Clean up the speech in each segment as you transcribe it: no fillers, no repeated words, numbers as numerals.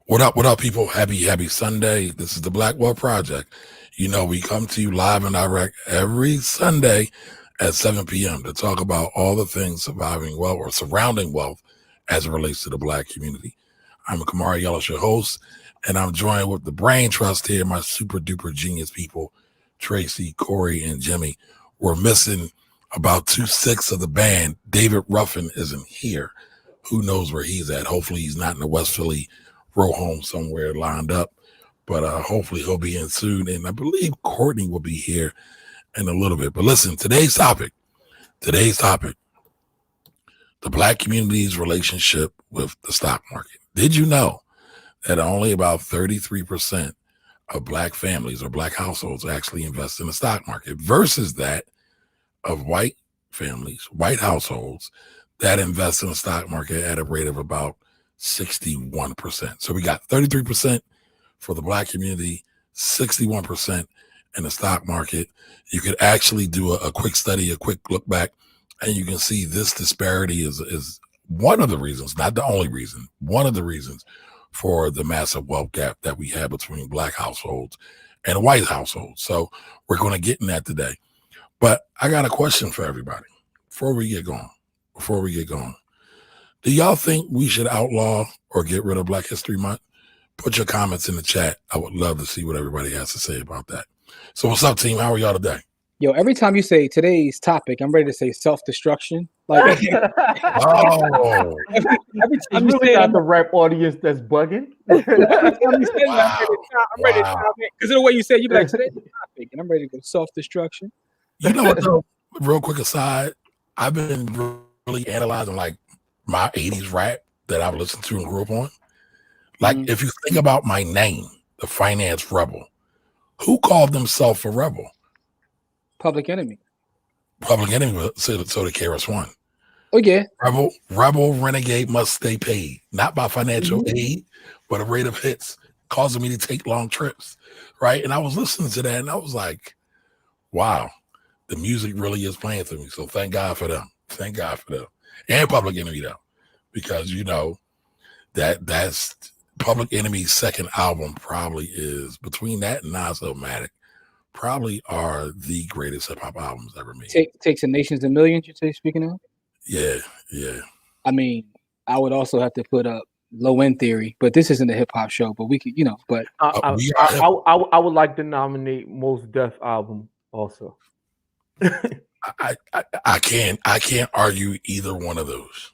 What up, people? Happy Sunday. This is the Black Wealth Project. You know, we come to you live and direct every Sunday at 7 p.m. to talk about all the things surviving wealth or surrounding wealth as it relates to the Black community. I'm Kamari Yellish, your host, and I'm joined with the Brain Trust here, my super duper genius people, Tracy, Corey, and Jimmy. We're missing about 2/6 of the band. David Ruffin isn't here. Who knows where he's at? Hopefully he's not in the West Philly row home somewhere lined up, but hopefully he'll be in soon. And I believe Courtney will be here in a little bit. But listen, today's topic, the Black community's relationship with the stock market. Did you know that only about 33% of Black families or Black households actually invest in the stock market versus that of white families, white households that invest in the stock market at a rate of about 61%. So we got 33% for the Black community, 61% in the stock market. You could actually do a quick study, a quick look back, and you can see this disparity is one of the reasons, not the only reason, one of the reasons for the massive wealth gap that we have between Black households and white households. So we're going to get in that today. But I got a question for everybody before we get going. Do y'all think we should outlaw or get rid of Black History Month? Put your comments in the chat. I would love to see what everybody has to say about that. So what's up, team? How are y'all today? Yo, every time you say today's topic, I'm ready to say self-destruction. Like, Oh, every time You you really say got it, the rap audience that's bugging. every time you say it, I'm ready to Wow. chime in. Because of the way you say it, you be like, today's topic, and I'm ready to go self-destruction. You know what, though? Real quick aside, I've been really analyzing like my 80s rap that I've listened to and grew up on. Like, if you think about my name, the Finance Rebel, who called themselves a rebel? Public Enemy. Public Enemy, so did KRS-One. Oh, yeah. Rebel, renegade must stay paid, not by financial aid, but a rate of hits, causing me to take long trips, right? And I was listening to that, and I was like, wow, the music really is playing through me. So thank God for them. Thank God for them. And Public Enemy, though, because, you know, that's Public Enemy's second album probably is, between that and Nas-O-Matic, probably are the greatest hip-hop albums ever made. Takes a Nations and Millions, you're speaking of? Yeah. I mean, I would also have to put up Low End Theory, but this isn't a hip-hop show, but we could, but I would like to nominate Most Def album also. I can't argue either one of those.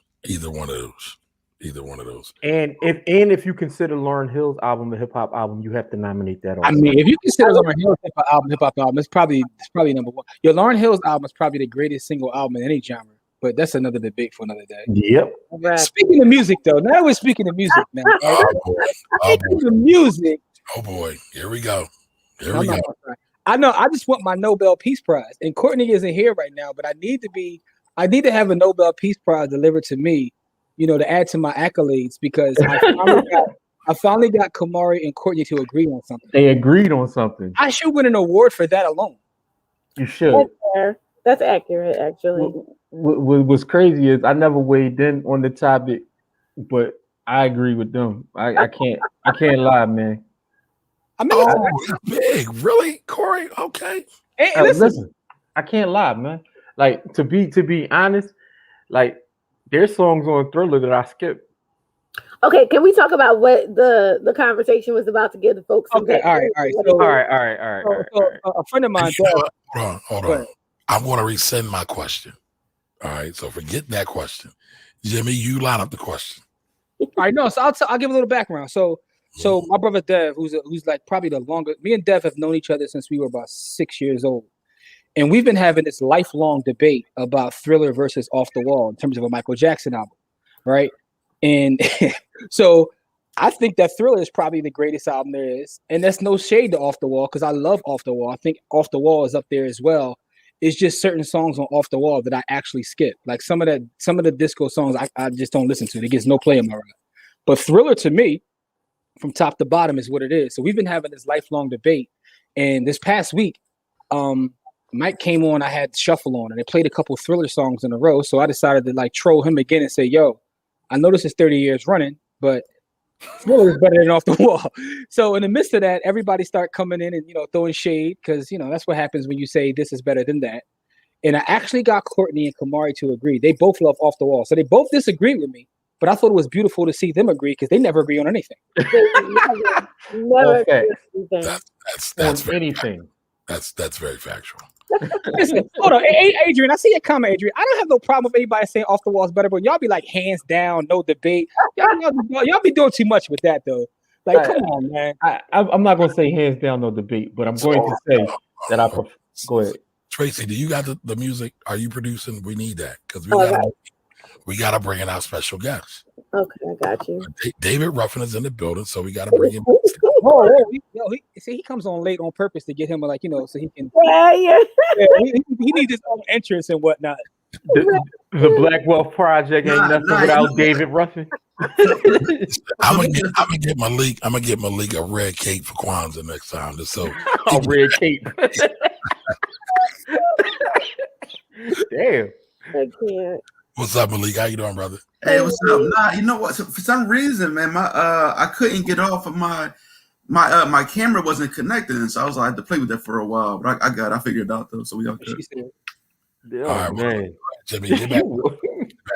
And if you consider Lauryn Hill's album a hip hop album, you have to nominate that also. I mean, if you consider Lauryn Hill's hip hop album, it's probably number one. Your Lauryn Hill's album is probably the greatest single album in any genre, but that's another debate for another day. Yep. Right. Speaking of music, though, now we're speaking of music, man. Speaking of music. Oh boy, here we go. I know. I just want my Nobel Peace Prize, and Courtney isn't here right now, but I need to have a Nobel Peace Prize delivered to me, to add to my accolades, because I finally got Kamari and Courtney to agree on something. They agreed on something. I should win an award for that alone. You should. That's fair. That's accurate, actually. What's crazy is I never weighed in on the topic, but I agree with them. I can't lie, man. I mean, that's big, really, Corey? Okay. Hey, listen, I can't lie, man. Like to be honest, like there's songs on Thriller that I skip. Okay, can we talk about what the conversation was about to give the folks? Okay, all right. All right. So a friend of mine. Hold on. I'm going to rescind my question. All right, so forget that question. Jimmy, you line up the question. All right, no, so I'll give a little background. So my brother Dev, who's like probably the longest, me and Dev have known each other since we were about 6 years old. And we've been having this lifelong debate about Thriller versus Off the Wall in terms of a Michael Jackson album, right? And so I think that Thriller is probably the greatest album there is. And that's no shade to Off the Wall, because I love Off the Wall. I think Off the Wall is up there as well. It's just certain songs on Off the Wall that I actually skip. Like some of the disco songs I just don't listen to. It gets no play in my rap. But Thriller, to me, from top to bottom, is what it is. So we've been having this lifelong debate. And this past week, Mike came on, I had Shuffle on, and they played a couple Thriller songs in a row. So I decided to like troll him again and say, yo, I know this is 30 years running, but Thriller is better than Off the Wall. So in the midst of that, everybody start coming in and throwing shade because that's what happens when you say this is better than that. And I actually got Courtney and Kamari to agree. They both love Off the Wall, so they both disagree with me. But I thought it was beautiful to see them agree because they never agree on anything. Never agree That's on anything. That's very factual. Listen, hold on, hey, Adrian. I see your comment, Adrian. I don't have no problem with anybody saying Off the Wall is better, but y'all be like hands down, no debate. Y'all be doing too much with that though. Like, come on, man. I'm not gonna say hands down, no debate, but I'm going to say that I prefer. Go ahead, Tracy. Do you got the music? Are you producing? We need that because we gotta bring in our special guest. Okay, I got you. David Ruffin is in the building, so we gotta bring him. He comes on late on purpose to get him so he can. Yeah. He needs his own entrance and whatnot. The Black Wealth Project ain't nothing without David Ruffin. I'm gonna get Malik. I'm gonna get Malik a red cape for Kwanzaa next time. Just so a red cape. Damn. I can't. What's up, Malik? How you doing, brother? Hey, what's up? Nah, you know what? So for some reason, man, I couldn't get off of my camera wasn't connected, and so I was like, I had to play with that for a while. But I figured it out though, so we all good. Oh, all right, man. Jimmy, get back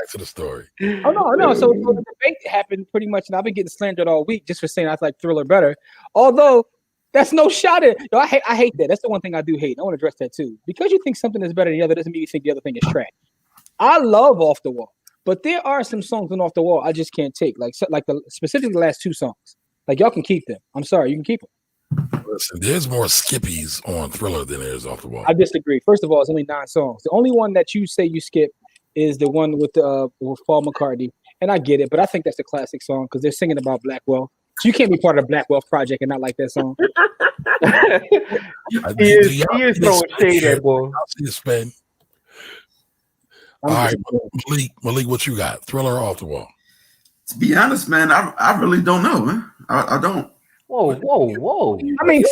to the story. Oh no. So the debate happened pretty much, and I've been getting slandered all week just for saying I like Thriller better. Although that's no shot at. I hate that. That's the one thing I do hate. I want to address that too. Because you think something is better than the other doesn't mean you think the other thing is trash. I love Off the Wall, but there are some songs on Off the Wall I just can't take. Specifically the last two songs. Like y'all can keep them. I'm sorry, you can keep them. Listen, there's more skippies on Thriller than there is Off the Wall. I disagree. First of all, it's only 9 songs. The only one that you say you skip is the one with Paul McCartney, and I get it, but I think that's a classic song because they're singing about Black wealth. So you can't be part of the Black Wealth Project and not like that song. He is throwing shade at boy. All right, Malik, what you got? Thriller or Off the Wall? To be honest, man, I really don't know, man. I don't. Whoa! I mean,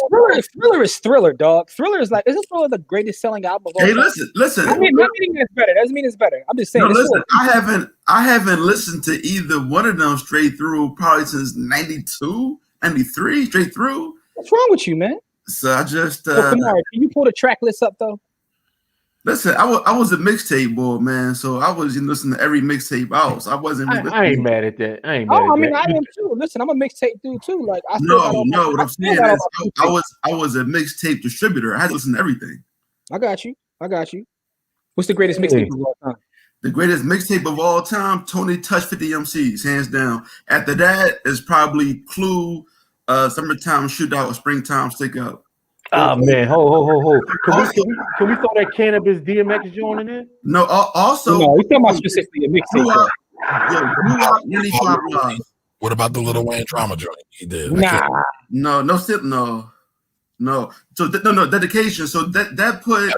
Thriller is Thriller, dog. Thriller is isn't Thriller the greatest selling album of all time? Listen. I mean, not meaning it's better. Doesn't mean it's better. I'm just saying. No, listen, I haven't listened to either one of them straight through probably since 92, 93, straight through. What's wrong with you, man? So I just come on, can you pull the track list up though? Listen, I was a mixtape boy, man. So I was listening to every mixtape out. So I wasn't. I ain't mad at that. I am too. Listen, I'm a mixtape dude too. Like no. What I'm saying is, I was a mixtape distributor. I had to listen to everything. I got you. What's the greatest mixtape of all time? The greatest mixtape of all time, Tony Touch 50 MCs, hands down. After that is probably Clue, Summertime Shootout, or Springtime Stick Up. Oh man, ho. Can we throw that Cannabis DMX joint in there? No, also no, we're talking about specifically a mixtape. What about the Lil Wayne Drama joint he did? No. So dedication. So that put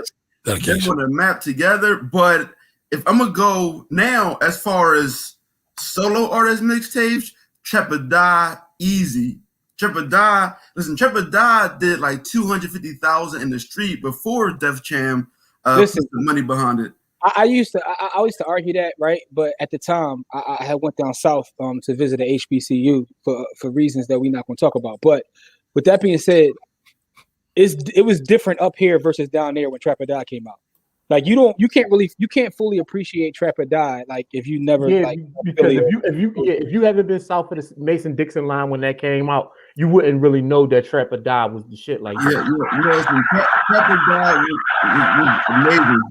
dedication on a map together. But if I'm gonna go now as far as solo artist mixtapes, Trapper Die, easy. Trapper Die did like 250,000 in the street before Def Jam put the money behind it. I used to argue that, right? But at the time, I had went down south to visit a HBCU for reasons that we're not going to talk about. But with that being said, it was different up here versus down there when Trapper Die came out. Like you can't fully appreciate Trapper Die like if you never because if you haven't been south of the Mason-Dixon line when that came out, you wouldn't really know that Trapper Die was the shit like that. Trapper Die was amazing.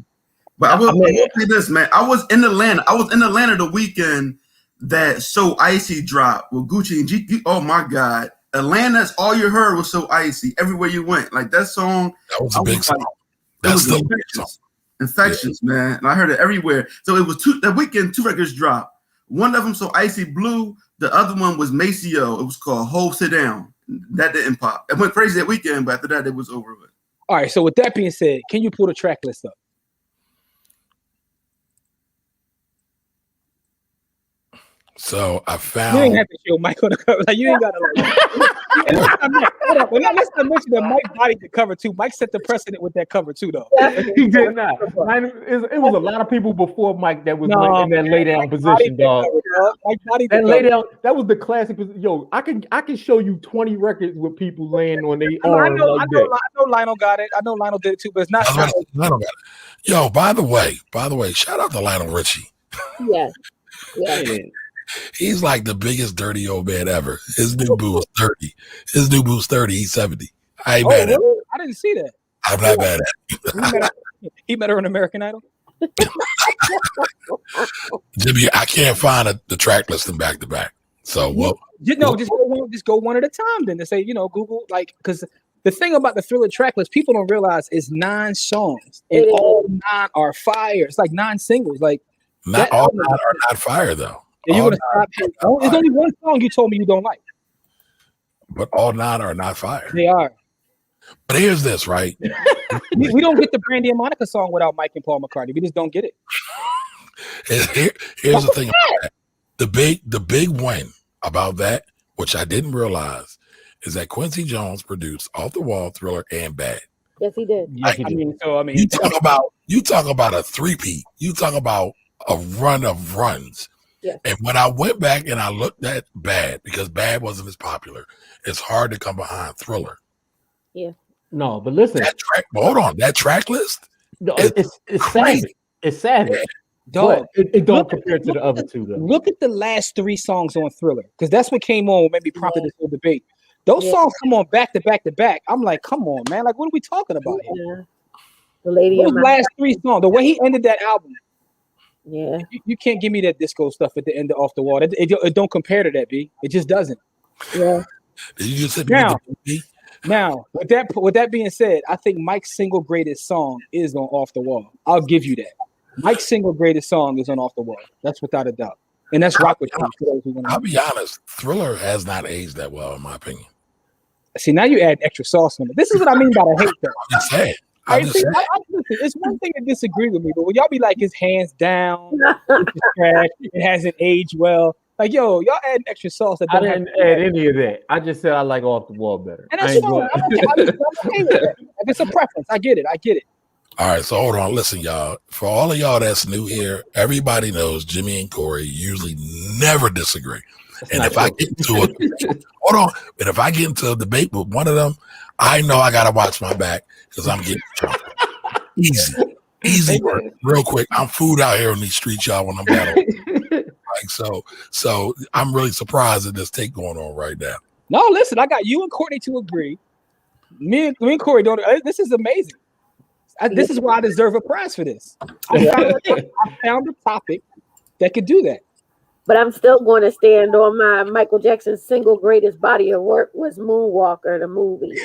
But I will say this, man. I was in Atlanta the weekend that So Icy dropped with Gucci and G. Oh my God, Atlanta's all you heard was So Icy everywhere you went. Like that song. That was a big song. That's still a big song. Infectious, man. And I heard it everywhere. So it was that weekend, 2 records dropped. One of them, So Icy Blue. The other one was Maceo. It was called Ho Sit Down. That didn't pop. It went crazy that weekend, but after that, it was over with. All right. So with that being said, can you pull the track list up? So I You ain't found. have to show Mike on the cover. Like you ain't got to. Hold up, but let's not mention that Mike bodied the cover too. Mike set the precedent with that cover too, though. He did not. It was a lot of people before Mike that was in that lay down Mike position, dog. Mike bodied That the lay cover. down, that was the classic. Yo, I can show you 20 records with people laying on their I arms know, like that. I know Lionel got it. I know Lionel did it too, but it's not. I was about to say, Lionel got it. Yo, by the way, shout out to Lionel Richie. Yes. Yes. He's like the biggest dirty old man ever. His new boo is 30. His new boo's 30. He's 70. I ain't mad at him. Really? I didn't see that. I'm not mad at him. He met her on American Idol. Jimmy, I can't find the track listing back to back. So just go one at a time. Then to say, Google, like, because the thing about the Thriller track list, people don't realize is 9 songs and all 9 are fire. It's like 9 singles. Like not all 9 are not fire though. And you're gonna stop. There's only one song you told me you don't like. But all 9 are not fire. They are. But here's this, right? we don't get the Brandy and Monica song without Mike and Paul McCartney. We just don't get it. Here's the thing about that. The big win about that, which I didn't realize, is that Quincy Jones produced Off the Wall, Thriller, and Bad. Yes, he did. You talk about a three-peat. You talk about a run of runs. Yes. And when I went back and I looked at Bad, because Bad wasn't as popular, it's hard to come behind Thriller. Yeah. No, but listen. Hold on. That track list, no, it's savage. It's savage. Yeah. Dog, it don't compare to the other two, though. Look at the last 3 songs on Thriller, because that's what came on, maybe prompted this whole debate. Those songs come on back to back to back. I'm like, come on, man. Like, what are we talking about here? The lady. Those last 3 songs, the way he ended that album. Yeah. You can't give me that disco stuff at the end of Off the Wall. It don't compare to that, B. It just doesn't. Yeah. Did you just sit Now, with that being said, I think Mike's single greatest song is on Off the Wall. I'll give you that. Mike's single greatest song is on Off the Wall. That's without a doubt. And that's Rock With You. I'll be honest, Thriller has not aged that well, in my opinion. See, now you add extra sauce on it. This is what I mean by the hate, though. I'm just saying. Listen, it's one thing to disagree with me, but when y'all be like, his hands down, it's trash, it hasn't aged well. Like, yo, y'all add extra sauce. I didn't add any of that. I just said I like Off the Wall better. And that's fine. I'm okay with that. If it's a preference, I get it. All right, so hold on. Listen, y'all. For all of y'all that's new here, everybody knows Jimmy and Corey usually never disagree. And if I get into a debate with one of them, I know I gotta watch my back because I'm getting jumped. Easy work, real quick. I'm food out here on these streets, y'all. When I'm battling, like so, I'm really surprised at this take going on right now. No, listen, I got you and Courtney to agree. Me and Corey don't. This is amazing. This is why I deserve a prize for this. I found a topic that could do that. But I'm still going to stand on my Michael Jackson's single greatest body of work was Moonwalker, the movie.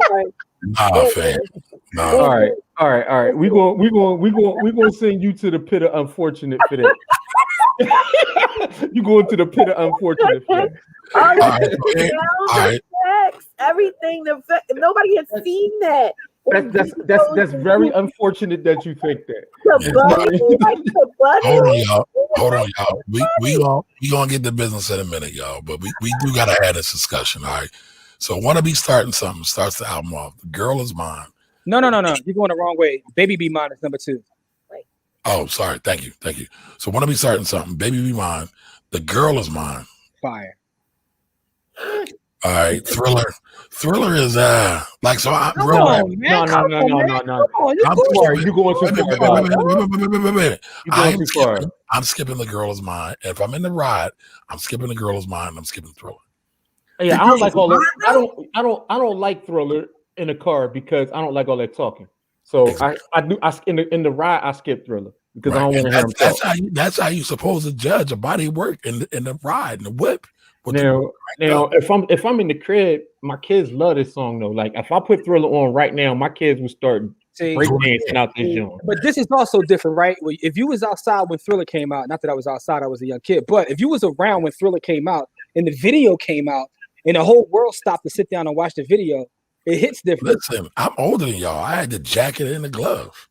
Sorry. Nah, fam. Nah. All right. We going to send you to the pit of unfortunate for that. You going to the pit of unfortunate for that. Everything. Nobody has seen that. That's very unfortunate that you think that. Hold on, y'all. We gonna get the business in a minute, y'all. But we do gotta have this discussion, all right? So Wanna Be Starting Something starts the album off. The Girl Is Mine. No. You're going the wrong way. Baby Be Mine is number 2. Right. Oh, sorry. Thank you. So Wanna Be Starting Something. Baby Be Mine. The Girl Is Mine. Fire. All right, Thriller is like so. I'm No. I'm sorry. You going too far. I'm skipping The Girl Is Mine. If I'm in the ride, I'm skipping The Girl Is Mine. I'm skipping Thriller. Yeah, I don't like all that. I don't like Thriller in a car because I don't like all that talking. So exactly. I do. In the ride, I skip Thriller because I don't want to hear him talk. That's how you supposed to judge a body of work in the ride and the whip. Now, if I'm in the crib, my kids love this song though. Like if I put Thriller on right now, my kids will start breakdancing out this joint. But this is also different, right? If you was outside when Thriller came out, not that I was outside, I was a young kid. But if you was around when Thriller came out and the video came out and the whole world stopped to sit down and watch the video, it hits different. Listen, I'm older than y'all. I had the jacket and the glove.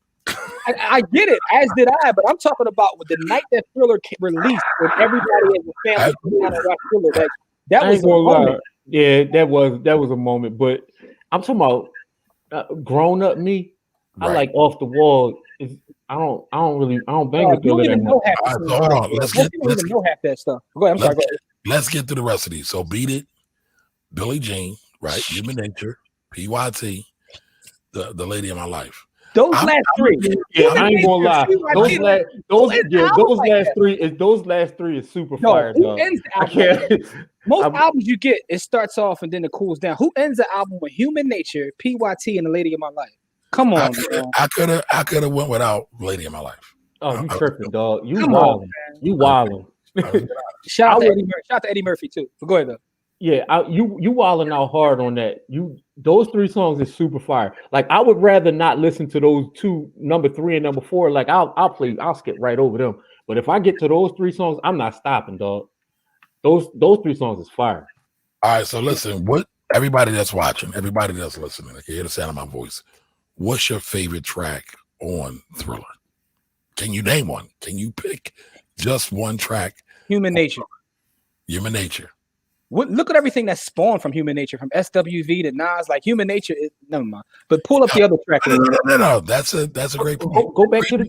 I get it, as did I, but I'm talking about with the night that Thriller released, when everybody as a family came out and watched Thriller. Like, that was a moment. Yeah, that was a moment. But I'm talking about grown up me. Right. I like Off the Wall. I don't bang with Thriller that much. Hold on, let's even know half that stuff. Go ahead. I'm sorry. Go ahead. Let's get through the rest of these. So Beat It, Billie Jean, right? Human Nature, PYT, the Lady of My Life. Those last three. Yeah, I ain't gonna lie. Those last three is super fire, dog. Most albums you get, it starts off and then it cools down. Who ends the album with Human Nature, PYT, and The Lady of My Life? Come on, I could have went without Lady of My Life. Oh, you tripping, dog. You wilding. Shout out to Eddie Murphy too. But go ahead though. Yeah, you wilding out hard on that. Those three songs is super fire. Like, I would rather not listen to those two, number 3 and number 4. Like, I'll skip right over them. But if I get to those three songs, I'm not stopping, dog. Those three songs is fire. All right, so listen, everybody that's watching, everybody that's listening, I can hear the sound of my voice. What's your favorite track on Thriller? Can you name one? Can you pick just one track? Human Nature. Human Nature. Look at everything that's spawned from Human Nature, from SWV to Nas. Like, Human Nature is never mind. But pull up the other track list. No. That's a great point. Go back to the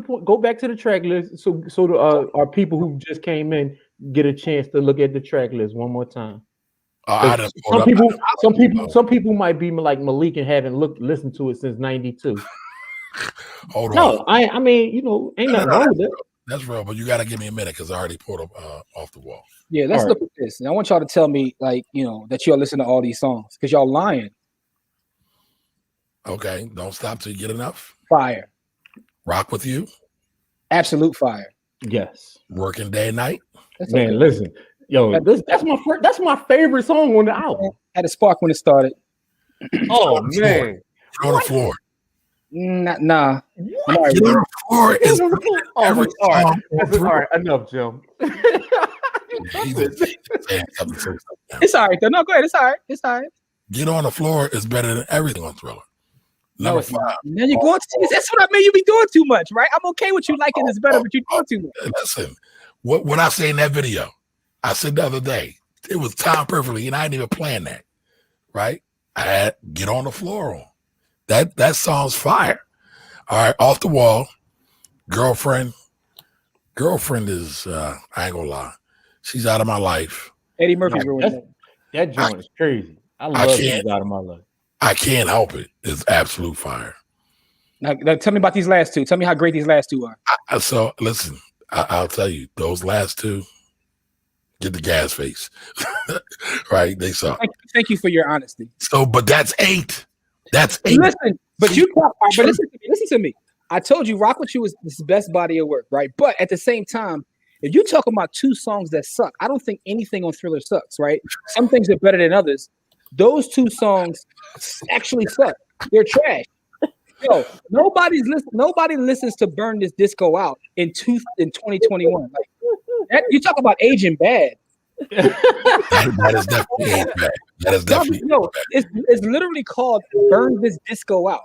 point. Go back to the track list. So our people who just came in get a chance to look at the track list one more time. Some people might be like Malik and haven't listened to it since '92. Hold on. No, I mean, ain't nothing wrong with it. That's real, but you got to give me a minute because I already pulled up Off the Wall. Yeah, let's look at this. And I want y'all to tell me, like, that y'all listen to all these songs because y'all lying. Okay, don't stop till you get enough. Fire. Rock With You. Absolute fire. Yes. Working Day and Night. Man, listen, yo, that's my favorite song on the album. Had a spark when it started. Oh man, Get on the Floor. Nah. Get on the Floor is all right. Enough, Jim. It's all right though. No, go ahead. It's all right. Get on the Floor is better than everything on Thriller. Number 5. Now you're going to. That's what I mean. You be doing too much, right? I'm okay with you liking this better, but you're doing too much. Listen, what I say in that video, I said the other day, it was timed perfectly, and I didn't even plan that. Right? I had Get on the Floor on. That song's fire. All right, Off the Wall, Girlfriend. Girlfriend is I ain't gonna lie. She's out of my life. Eddie Murphy. That joint is crazy. I love She's Out of My Life. I can't help it. It's absolute fire. Now tell me about these last two. Tell me how great these last two are. So listen, I'll tell you, those last two, get the gas face. Right? They suck. Thank you for your honesty. So, but that's 8. That's 8. Listen, but listen to me. I told you Rock With You is the best body of work, right? But at the same time, if you're talking about two songs that suck, I don't think anything on Thriller sucks, right? Some things are better than others. Those two songs actually suck. They're trash. Yo, nobody listens to Burn This Disco Out in 2021. Like, you talk about aging bad. that is definitely aging bad. That is definitely it's literally called Burn This Disco Out.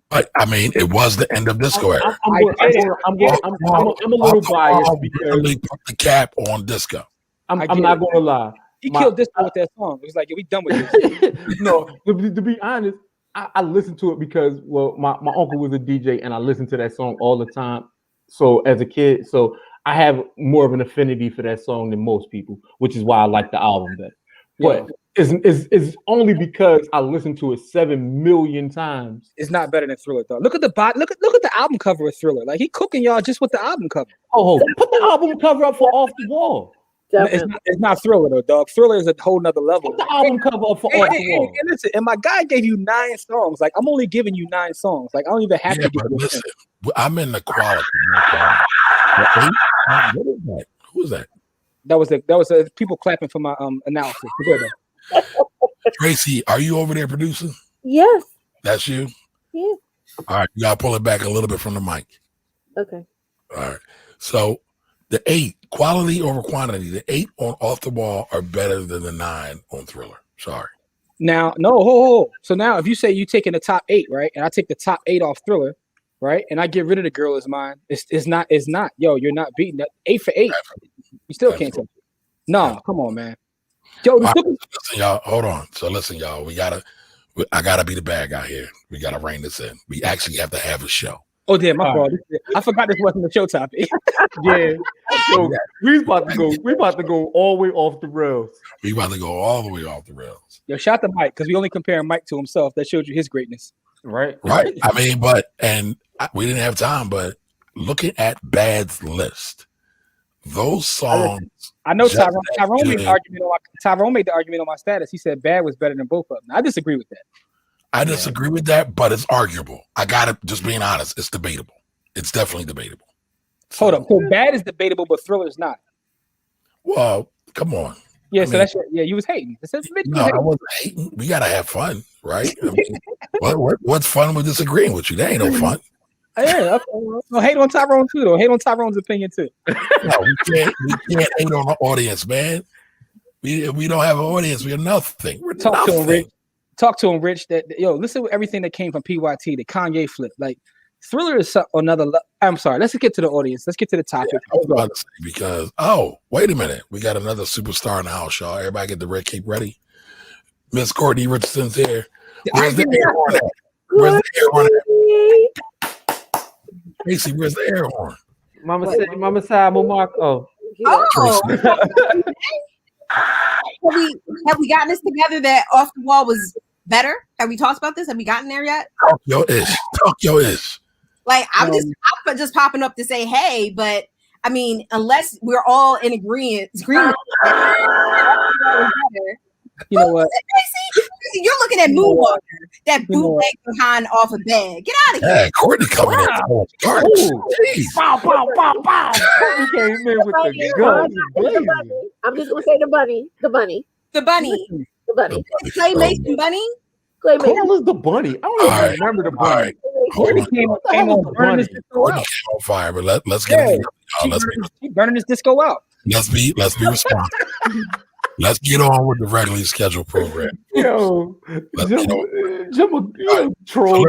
But I mean, it was the end of disco era. I'm a little biased because put the cap on disco. I'm not gonna lie. He killed disco with that song. It was like, we done with this. No, to be honest, I listened to it because my uncle was a DJ and I listened to that song all the time. So as a kid, I have more of an affinity for that song than most people, which is why I like the album better. But it's only because I listened to it 7 million times. It's not better than Thriller though. Look at the album cover of Thriller. Like, he cooking y'all just with the album cover. Oh, put the album cover up for Off the Wall. It's not Thriller though, dog. Thriller is a whole nother level. Put the album cover up for Off the Wall. And listen, and my guy gave you 9 songs. Like, I'm only giving you 9 songs. Like, I don't even have to give you. Listen, I'm in the quality. What is that? Who is that? That was people clapping for my analysis. Tracy, are you over there producing? Yes. That's you? Yes. All right, you gotta pull it back a little bit from the mic. Okay. All right. So the 8, quality over quantity, the 8 on Off the Wall are better than the 9 on Thriller. Sorry. Now, no, ho. So now if you say you taking the top 8, right? And I take the top 8 off Thriller, right? And I get rid of the girl is mine. It's not. Yo, you're not beating that 8 for 8. You still can't touch it. No, come on, man. Yo, listen, y'all. Hold on. So listen, y'all. I gotta be the bad guy here. We gotta rein this in. We actually have to have a show. Oh damn, my fault. I forgot this wasn't the show topic. Yeah. So we about to go all the way off the rails. We about to go all the way off the rails. Yo, shout to Mike, because we only comparing Mike to himself. That showed you his greatness. Right. I mean, we didn't have time, but looking at Bad's list, those songs. I know Tyrone made the argument on my status. He said Bad was better than both of them. I disagree with that. I disagree with that, but it's arguable. I gotta just being honest. It's debatable. It's definitely debatable. Hold up. So Bad is debatable, but Thriller's not. Well, come on. Yeah, you was hating. I wasn't hating. We gotta have fun, right? I mean, what's fun with disagreeing with you? That ain't no fun. Yeah, okay. Well, hate on Tyrone too, though. Hate on Tyrone's opinion too. No, we can't hate on the audience, man. We don't have an audience. We're nothing. Talk to him, Rich. That listen to everything that came from PYT, the Kanye flip. Like Thriller is another. I'm sorry. Let's get to the audience. Let's get to the topic. Yeah, I was about to say because wait a minute, we got another superstar in the house, y'all. Everybody get the red cape ready. Miss Courtney Richardson's here. Where's the air horn at? Where's the air horn at? Casey, where's the air horn? Mama said, Mark. Oh. Have we gotten this together that Off the Wall was better? Have we talked about this? Have we gotten there yet? Talk your ish. Like I'm just popping up to say hey, but I mean, unless we're all in agreement. You know what? You're looking at Moonwalker, that bootleg behind off a bag. Get out of here. Yeah, Courtney coming in. Pow, pow, pow, pow. Courtney came in with the gun. I'm just gonna say the bunny. Clay Mason bunny. Call us the bunny. I don't even remember the bunny. Courtney came on burning this disco out. On fire, but let's get it. She's burning this disco out. Let's be responsible. Let's get on with the regularly scheduled program. Yo, troll.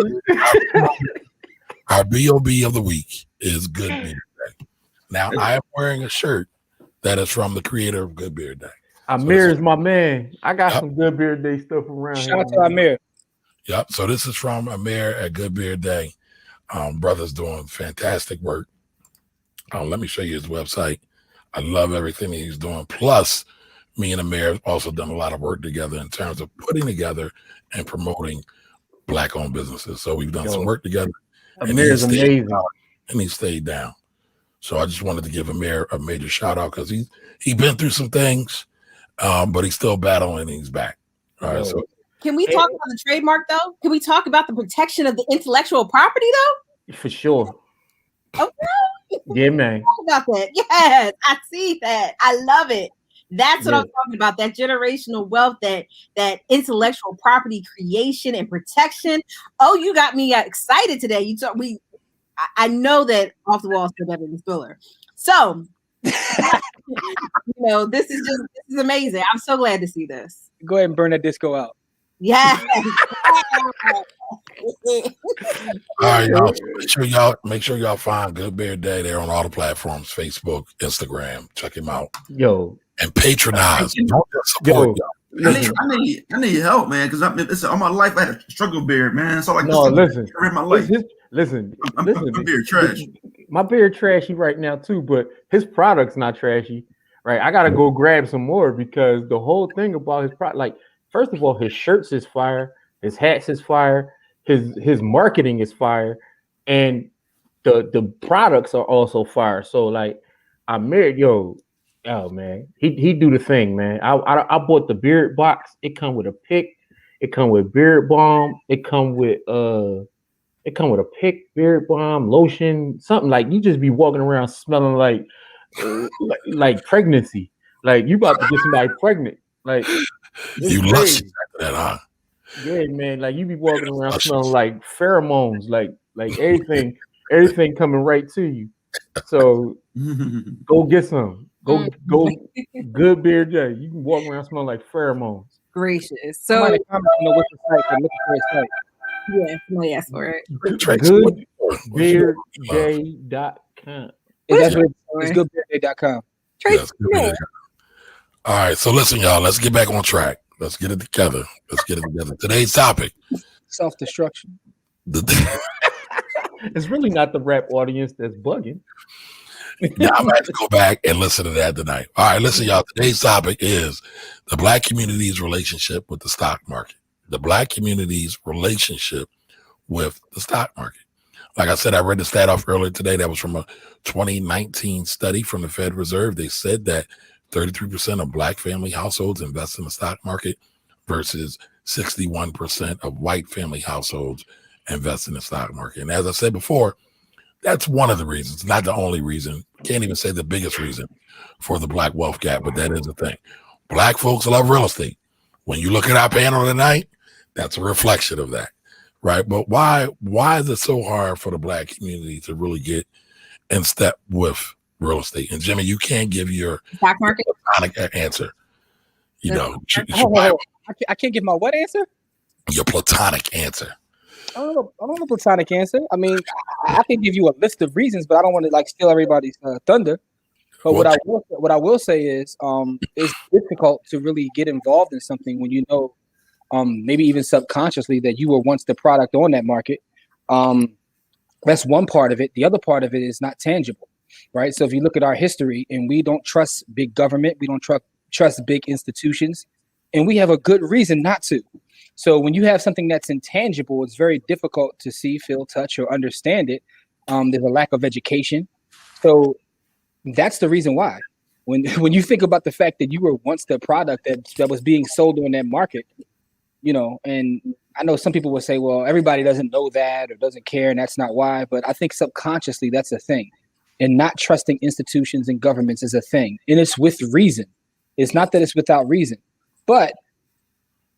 Our B.O.B. of the week is Good Beard Day. Now, I am wearing a shirt that is from the creator of Good Beard Day. Amir is my man. I got some Good Beard Day stuff around. Shout out to Amir. Yep. So this is from Amir at Good Beard Day. Brother's doing fantastic work. Let me show you his website. I love everything he's doing. Plus, me and Amir have also done a lot of work together in terms of putting together and promoting Black-owned businesses. So we've done some work together. Amir is amazing. And he stayed down. So I just wanted to give Amir a major shout out because he's been through some things, but he's still battling and he's back. All right. So can we talk about the trademark though? Can we talk about the protection of the intellectual property though? For sure. Okay. Yeah, man. Talk about that. Yes, I see that. I love it. That's what I'm talking about. That generational wealth, that intellectual property creation and protection. Oh, you got me excited today. I know that Off the Wall is still better than Spiller. So, this is amazing. I'm so glad to see this. Go ahead and burn that disco out. Yeah. All right, y'all. Make sure y'all find Good Beard Day. They're on all the platforms: Facebook, Instagram. Check him out. Yo. And patronize. Don't just support y'all. I need help, man, because all my life I had a struggle beard, man. So listen, my life. Listen, my beard trash. My beard trashy right now too, but his product's not trashy, right? I gotta go grab some more because the whole thing about his product, like, first of all, his shirts is fire, his hats is fire, his marketing is fire, and the products are also fire. So like, I married oh man, he do the thing, man. I bought the beard box. It come with a pick. It come with beard balm. It come with a pick, beard balm, lotion, something like you just be walking around smelling like pregnancy. Like you about to get somebody pregnant. Like you luscious after that, huh? Yeah, man. Like you be walking around smelling like pheromones, like everything coming right to you. So go get some. Go Good Beard Day. You can walk around smelling like pheromones. Gracious. So somebody comment on the site and look for his site. Yeah, somebody asked for it. Good Beardday.com. That's what it's goodbeardday.com. Yes, all right, so listen, y'all. Let's get back on track. Let's get it together. Today's topic: self-destruction. It's really not the rap audience that's bugging. Now I'm going to go back and listen to that tonight. All right, listen, y'all. Today's topic is the Black community's relationship with the stock market. The Black community's relationship with the stock market. Like I said, I read the stat off earlier today. That was from a 2019 study from the Fed Reserve. They said that 33% of Black family households invest in the stock market versus 61% of white family households invest in the stock market. And as I said before, that's one of the reasons, not the only reason. Can't even say the biggest reason for the Black wealth gap, but that is the thing. Black folks love real estate. When you look at our panel tonight, that's a reflection of that, right? But why is it so hard for the Black community to really get in step with real estate? And Jimmy, you can't give your stock market answer. I can't give my what answer? Your platonic answer. I don't know the platonic answer. I mean, I can give you a list of reasons, but I don't want to steal everybody's thunder. But what I will say is, it's difficult to really get involved in something when you know, maybe even subconsciously, that you were once the product on that market. That's one part of it. The other part of it is not tangible, right? So if you look at our history, and we don't trust big government, we don't trust big institutions, and we have a good reason not to. So when you have something that's intangible, it's very difficult to see, feel, touch, or understand it. There's a lack of education. So that's the reason why. When you think about the fact that you were once the product that was being sold on that market, and I know some people will say, well, everybody doesn't know that or doesn't care, and that's not why. But I think subconsciously that's a thing. And not trusting institutions and governments is a thing. And it's with reason. It's not that it's without reason. But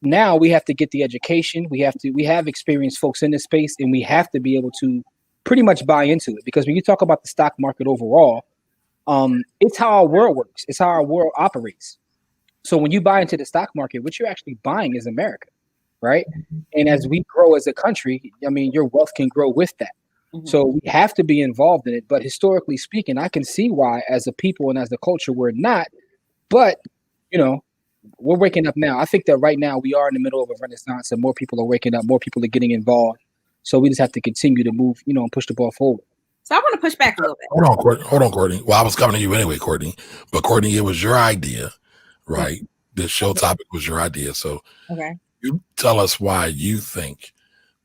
now we have to get the education. We have experienced folks in this space, and we have to be able to pretty much buy into it. Because when you talk about the stock market overall, it's how our world works. It's how our world operates. So when you buy into the stock market, what you're actually buying is America, right? And as we grow as a country, I mean, your wealth can grow with that. Mm-hmm. So we have to be involved in it. But historically speaking, I can see why as a people and as a culture, we're not. But, we're waking up now. I think that right now we are in the middle of a renaissance, and more people are waking up, more people are getting involved. So we just have to continue to move, and push the ball forward. So I want to push back a little bit. Hold on, Courtney. Well, I was coming to you anyway, Courtney. But Courtney, it was your idea, right? This show topic was your idea. So you tell us why you think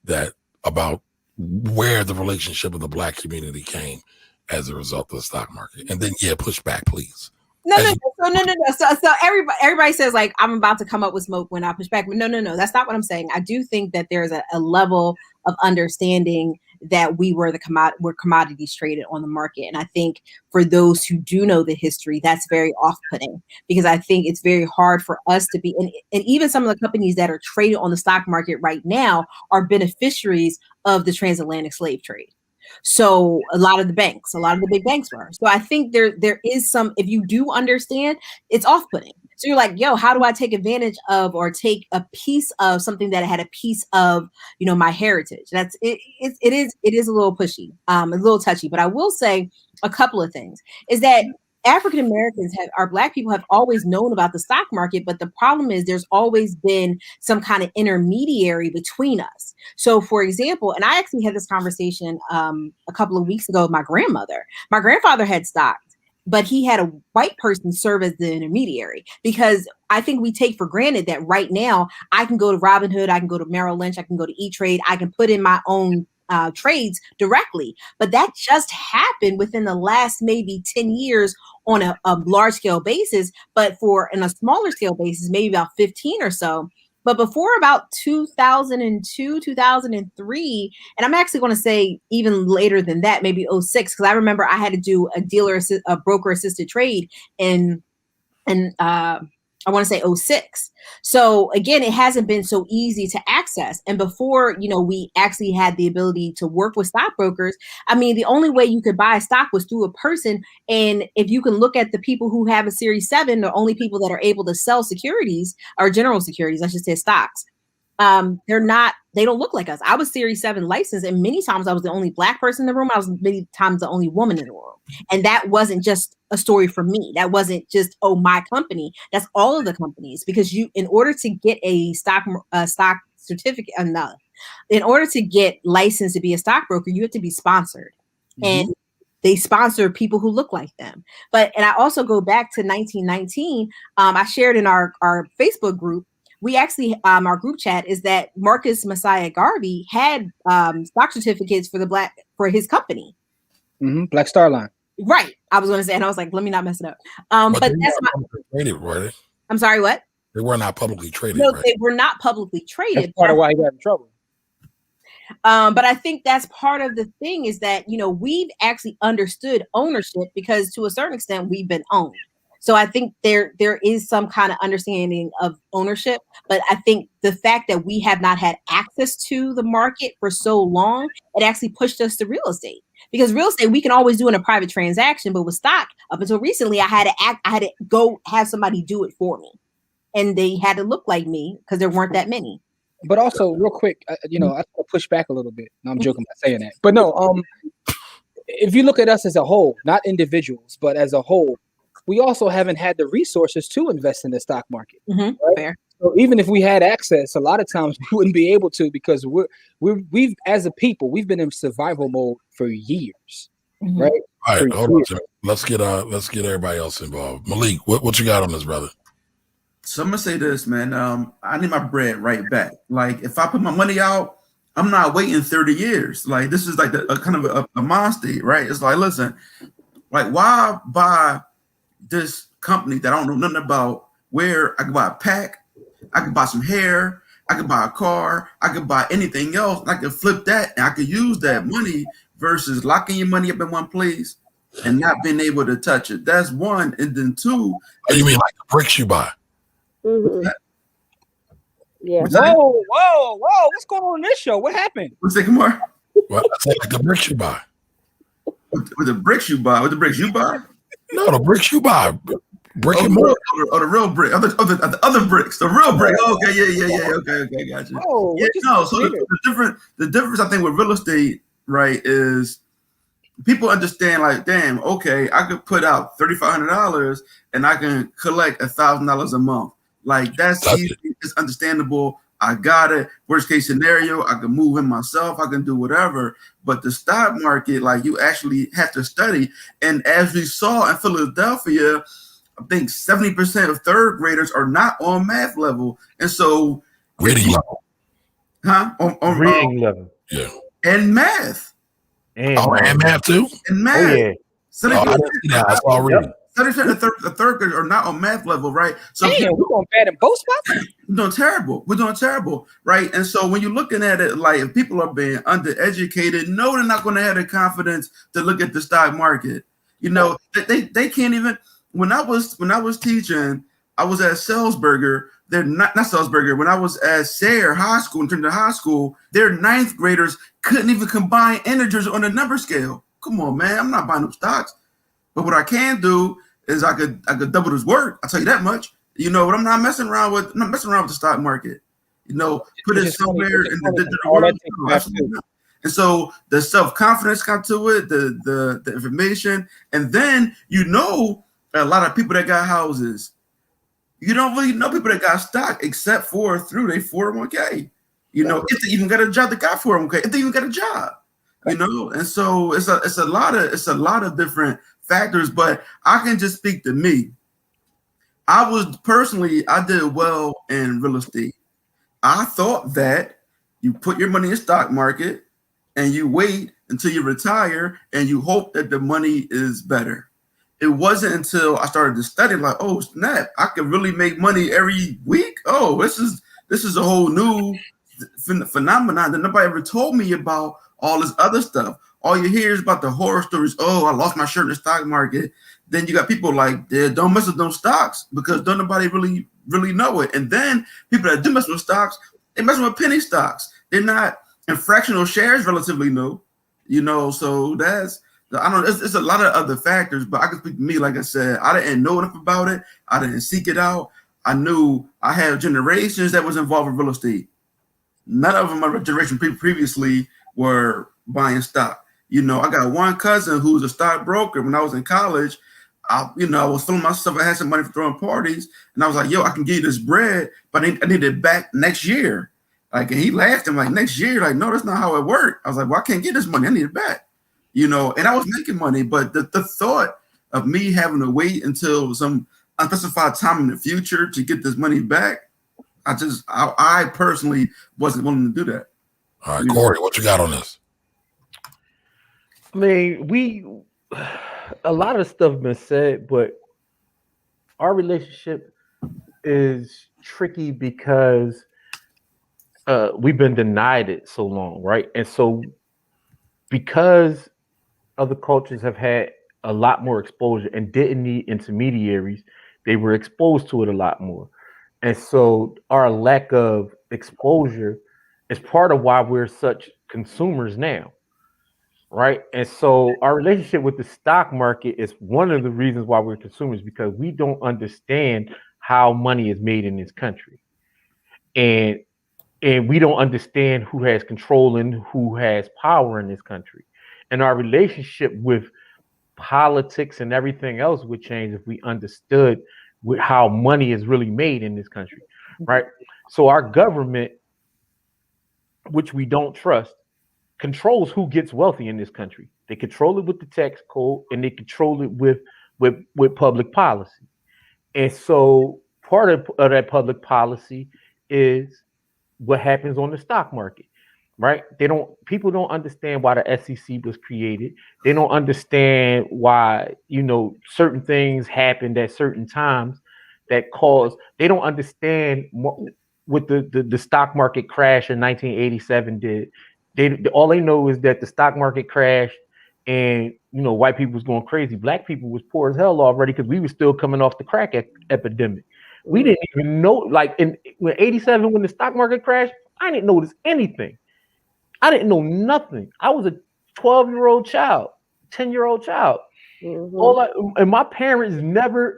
that about where the relationship of the Black community came as a result of the stock market. And then, push back, please. No. So everybody says I'm about to come up with smoke when I push back. But no. That's not what I'm saying. I do think that there's a level of understanding that we're commodities traded on the market. And I think for those who do know the history, that's very off-putting, because I think it's very hard for us to be, and even some of the companies that are traded on the stock market right now are beneficiaries of the transatlantic slave trade. So a lot of the big banks were. So I think there is some, if you do understand, it's off-putting. So you're like, yo, how do I take advantage of or take a piece of something that had a piece of, my heritage? That's it. It is a little pushy, a little touchy. But I will say a couple of things is that African Americans our Black people have always known about the stock market, but the problem is there's always been some kind of intermediary between us. So, for example, and I actually had this conversation a couple of weeks ago with my grandmother. My grandfather had stocks, but he had a white person serve as the intermediary, because I think we take for granted that right now I can go to Robinhood, I can go to Merrill Lynch, I can go to E-Trade, I can put in my own trades directly. But that just happened within the last maybe 10 years on a large scale basis, but in a smaller scale basis, maybe about 15 or so. But before about 2002, 2003, and I'm actually going to say even later than that, maybe 06, because I remember I had to do a broker assisted trade in I want to say 06. So again, it hasn't been so easy to access. And before, we actually had the ability to work with stockbrokers. I mean, the only way you could buy a stock was through a person. And if you can look at the people who have a Series 7, the only people that are able to sell securities are general securities, I should say stocks. they don't look like us. I was Series 7 licensed, and many times I was the only Black person in the room. I was many times the only woman in the room. And that wasn't just a story for me. That wasn't just, my company. That's all of the companies, because in order to get a stock certificate, in order to get licensed to be a stockbroker, you have to be sponsored. Mm-hmm. And they sponsor people who look like them. And I also go back to 1919. I shared in our Facebook group. We actually, our group chat is that Marcus Messiah Garvey had stock certificates for his company. Mm-hmm. Black Star Line. Right. I was going to say, and I was like, let me not mess it up. But that's traded, were they? I'm sorry, what? They were not publicly traded. No, right? They were not publicly traded. That's part of why he got in trouble. But I think that's part of the thing is that, we've actually understood ownership because to a certain extent we've been owned. So I think there is some kind of understanding of ownership, but I think the fact that we have not had access to the market for so long, it actually pushed us to real estate. Because real estate, we can always do in a private transaction, but with stock, up until recently, I had to go have somebody do it for me. And they had to look like me because there weren't that many. But also, real quick, I push back a little bit. No, I'm joking by saying that. But no, if you look at us as a whole, not individuals, but as a whole, we also haven't had the resources to invest in the stock market. Mm-hmm. Right? Fair. So even if we had access, a lot of times we wouldn't be able to because we've as a people, we've been in survival mode for years. Mm-hmm. Right? All right, hold on. Let's get everybody else involved. Malik, what you got on this, brother? So I'm gonna say this, man. I need my bread right back. Like if I put my money out, I'm not waiting 30 years. Like this is like a kind of a mind state, right? It's like, listen, like why buy this company that I don't know nothing about, where I can buy a pack, I can buy some hair, I can buy a car, I can buy anything else. I can flip that and I can use that money versus locking your money up in one place and not being able to touch it. That's one. And then two. Oh, you mean like the bricks you buy? Mm-hmm. Yeah. Whoa! What's going on in this show? What happened? Let's take more. Well, I said like the bricks you buy. With the bricks you buy? With the bricks you buy? No, the bricks you buy. Brick and mortar. The real brick. The other bricks. The real brick. Oh, okay, yeah. Okay, gotcha. Oh, yeah, no. So the difference I think with real estate, right, is people understand like, damn, okay, I could put out $3,500 and I can collect $1,000 a month. Like that's easy. It's understandable. I got it. Worst case scenario, I can move in myself. I can do whatever. But the stock market, like you actually have to study. And as we saw in Philadelphia, I think 70% of third graders are not on math level. And so reading level. Huh? On reading level. Yeah. And math. And math too? And math. Oh, yeah. I didn't see that. I saw reading. 30% of the third graders are not on math level, right? So we're going bad in both spots. We're doing terrible, right? And so when you're looking at it, like if people are being undereducated, no, they're not going to have the confidence to look at the stock market. You know, they can't even. When I was teaching, I was at Salzburger. They're not Salzburger. When I was at Sayre High School, in terms of high school, their ninth graders couldn't even combine integers on the number scale. Come on, man, I'm not buying no stocks. But what I can do is I could double his work. I'll tell you that much. You know, but I'm not messing around with the stock market. You know, put it somewhere in the digital world. And so the self-confidence got to it, the information, and then you know a lot of people that got houses. You don't really know people that got stock except for through their 401k. You know, if they even got a job, they got 401k. If they even got a job, you know, and so it's a lot of different factors, but I can just speak to me. I did well in real estate. I thought that you put your money in the stock market and you wait until you retire and you hope that the money is better. It wasn't until I started to study like, oh snap, I can really make money every week. Oh, this is a whole new phenomenon that nobody ever told me about. All this other stuff. All you hear is about the horror stories. Oh, I lost my shirt in the stock market. Then you got people like, don't mess with those stocks because don't nobody really know it. And then people that do mess with stocks, they mess with penny stocks. They're not in fractional shares, relatively new. You know, so it's a lot of other factors. But I can speak to me, like I said, I didn't know enough about it. I didn't seek it out. I knew I had generations that was involved in real estate. none of them, my generation previously, were buying stock. You know, I got one cousin who's a stockbroker. When I was in college, I was feeling myself. I had some money for throwing parties, and I was like, "Yo, I can give you this bread, but I need it back next year." Like, and he laughed. I'm like, "Next year?" Like, no, that's not how it worked. I was like, "Well, I can't get this money. I need it back." You know, and I was making money, but the thought of me having to wait until some unspecified time in the future to get this money back, I personally wasn't willing to do that. All right, Corey, what you got on this? I mean, a lot of stuff been said, but our relationship is tricky because we've been denied it so long, right? And so because other cultures have had a lot more exposure and didn't need intermediaries, they were exposed to it a lot more. And so our lack of exposure is part of why we're such consumers now, right? And so our relationship with the stock market is one of the reasons why we're consumers, because we don't understand how money is made in this country. And we don't understand who has control and who has power in this country. And our relationship with politics and everything else would change if we understood how money is really made in this country, right? So our government, which we don't trust, controls who gets wealthy in this country. They control it with the tax code, and they control it with public policy. And so part of that public policy is what happens on the stock market, right? People don't understand why the SEC was created. They don't understand why, certain things happened at certain times that they don't understand what the stock market crash in 1987 did. All they know is that the stock market crashed and, white people was going crazy. Black people was poor as hell already because we were still coming off the crack epidemic. We didn't even know, like in 87, when the stock market crashed, I didn't notice anything. I didn't know nothing. I was a 12-year-old child, 10-year-old child. Mm-hmm. And my parents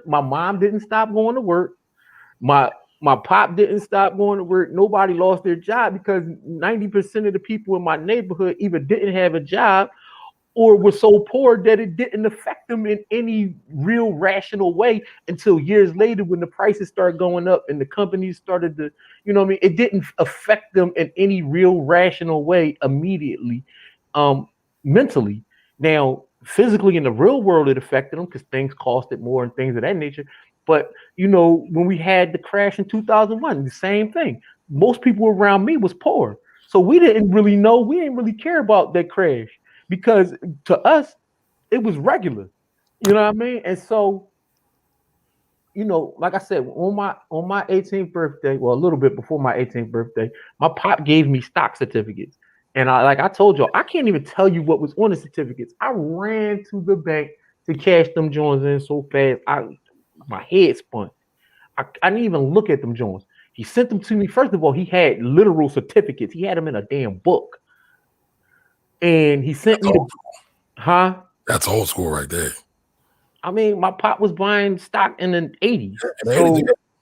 my mom didn't stop going to work. My pop didn't stop going to work. Nobody lost their job because 90% of the people in my neighborhood either didn't have a job or were so poor that it didn't affect them in any real rational way until years later when the prices started going up and the companies started to, it didn't affect them in any real rational way immediately, mentally. Now, physically in the real world, it affected them because things costed more and things of that nature. But, when we had the crash in 2001, the same thing. Most people around me was poor. So we didn't really care about that crash. Because to us, it was regular, you know what I mean? And so, like I said, on my 18th birthday, well, a little bit before my 18th birthday, my pop gave me stock certificates. And I told y'all, I can't even tell you what was on the certificates. I ran to the bank to cash them joints in so fast, my head spun. I didn't even look at them joints. He sent them to me. First of all, he had literal certificates. He had them in a damn book. And he sent me That's old school right there. I mean, my pop was buying stock in the 80s.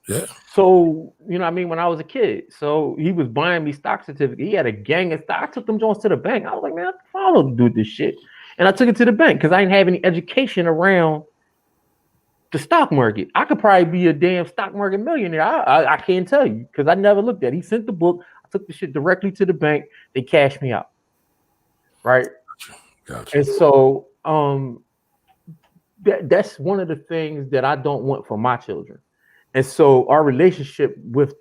Yeah. So, when I was a kid. So he was buying me stock certificates. He had a gang of stock. I took them joints to the bank. I was like, man, I don't know to do with this shit. And I took it to the bank because I didn't have any education around the stock market. I could probably be a damn stock market millionaire. I can't tell you because I never looked at it. He sent the book. I took the shit directly to the bank. They cashed me out. Right. Gotcha. And so that's one of the things that I don't want for my children. And so our relationship with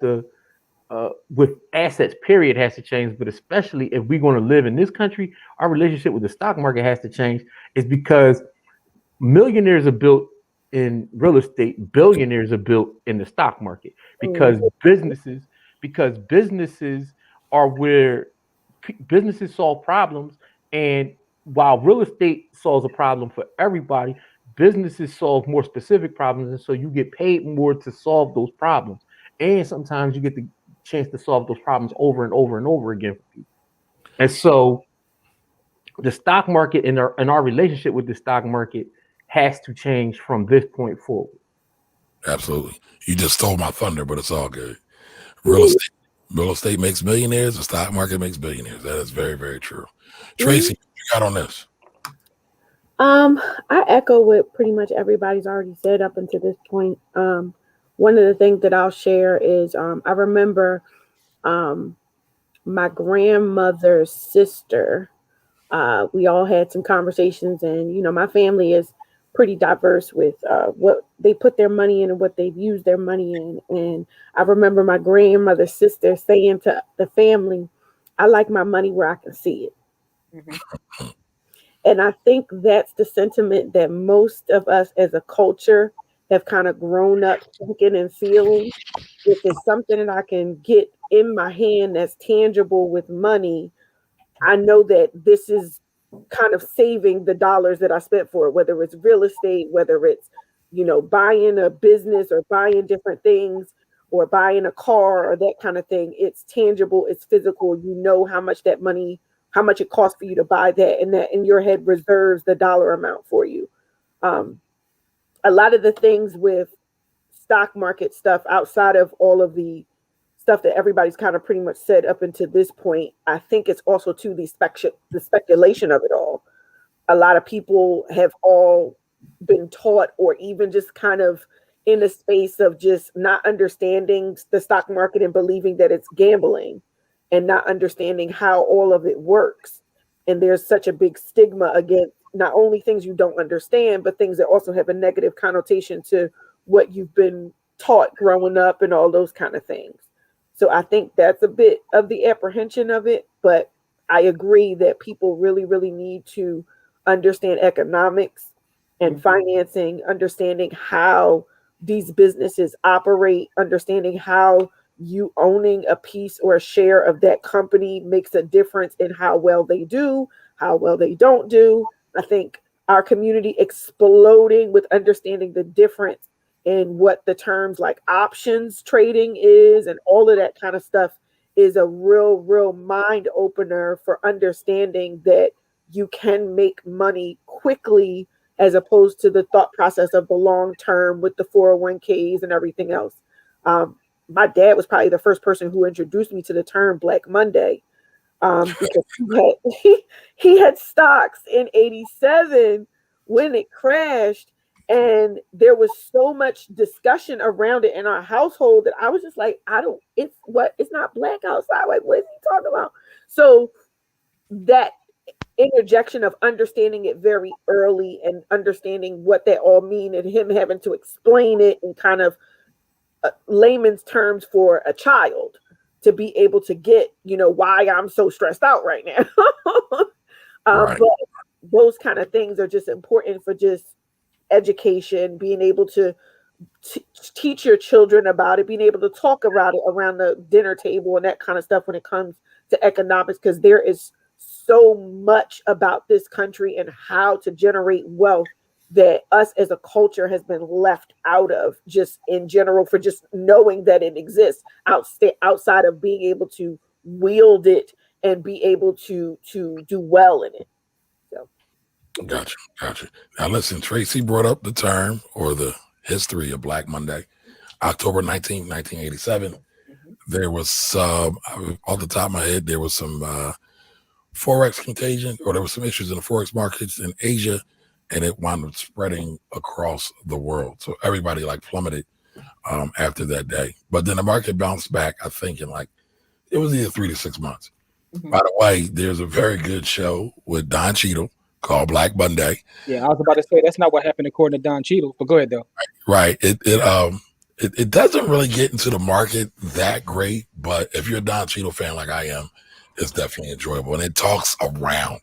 with assets, period, has to change. But especially if we're going to live in this country, our relationship with the stock market has to change. Is because millionaires are built in real estate, billionaires are built in the stock market. Because businesses are where businesses solve problems. And while real estate solves a problem for everybody, businesses solve more specific problems. And so you get paid more to solve those problems. And sometimes you get the chance to solve those problems over and over and over again for people. And so the stock market and our relationship with the stock market has to change from this point forward. Absolutely. You just stole my thunder, but it's all good. Real estate. Real estate makes millionaires. The stock market makes billionaires. That is very, very true. Tracy, what you got on this? I echo what pretty much everybody's already said up until this point. One of the things that I'll share is I remember my grandmother's sister. We all had some conversations, and my family is pretty diverse with what they put their money in and what they've used their money in. And I remember my grandmother's sister saying to the family, "I like my money where I can see it." Mm-hmm. And I think that's the sentiment that most of us as a culture have kind of grown up thinking and feeling. If it's something that I can get in my hand that's tangible with money, I know that this is kind of saving the dollars that I spent for it, whether it's real estate, whether it's, buying a business or buying different things or buying a car or that kind of thing. It's tangible, it's physical. You know how much that money, how much it costs for you to buy that, and that in your head reserves the dollar amount for you. A lot of the things with stock market stuff outside of all of the stuff that everybody's kind of pretty much said up until this point, I think it's also to the speculation of it all. A lot of people have all been taught, or even just kind of in a space of just not understanding the stock market and believing that it's gambling and not understanding how all of it works. And there's such a big stigma against not only things you don't understand, but things that also have a negative connotation to what you've been taught growing up and all those kind of things. So I think that's a bit of the apprehension of it, but I agree that people really, really need to understand economics and financing, understanding how these businesses operate, understanding how you owning a piece or a share of that company makes a difference in how well they do, how well they don't do. I think our community exploding with understanding the difference in what the terms like options trading is and all of that kind of stuff is a real mind opener for understanding that you can make money quickly as opposed to the thought process of the long term with the 401ks and everything else. My dad was probably the first person who introduced me to the term Black Monday, because he had stocks in 87 when it crashed. And there was so much discussion around it in our household that I was just like, it's not black outside. Like, what is he talking about? So that interjection of understanding it very early and understanding what that all mean, and him having to explain it in kind of layman's terms for a child to be able to get, why I'm so stressed out right now. Right. But those kind of things are just important for just education, being able to teach your children about it, being able to talk about it around the dinner table and that kind of stuff when it comes to economics, because there is so much about this country and how to generate wealth that us as a culture has been left out of, just in general, for just knowing that it exists outside of being able to wield it and be able to do well in it. So Gotcha. Now listen, Tracy brought up the term or the history of Black Monday, October 19th, 1987. There was off the top of my head, there was some Forex contagion, or there were some issues in the Forex markets in Asia, and it wound up spreading across the world. So everybody plummeted after that day. But then the market bounced back, I think, in it was either 3 to 6 months. By the way, there's a very good show with Don Cheadle called Black Monday. Yeah, I was about to say that's not what happened according to Don Cheadle, but go ahead though. Right. It doesn't really get into the market that great, but if you're a Don Cheadle fan like I am, it's definitely enjoyable, and it talks around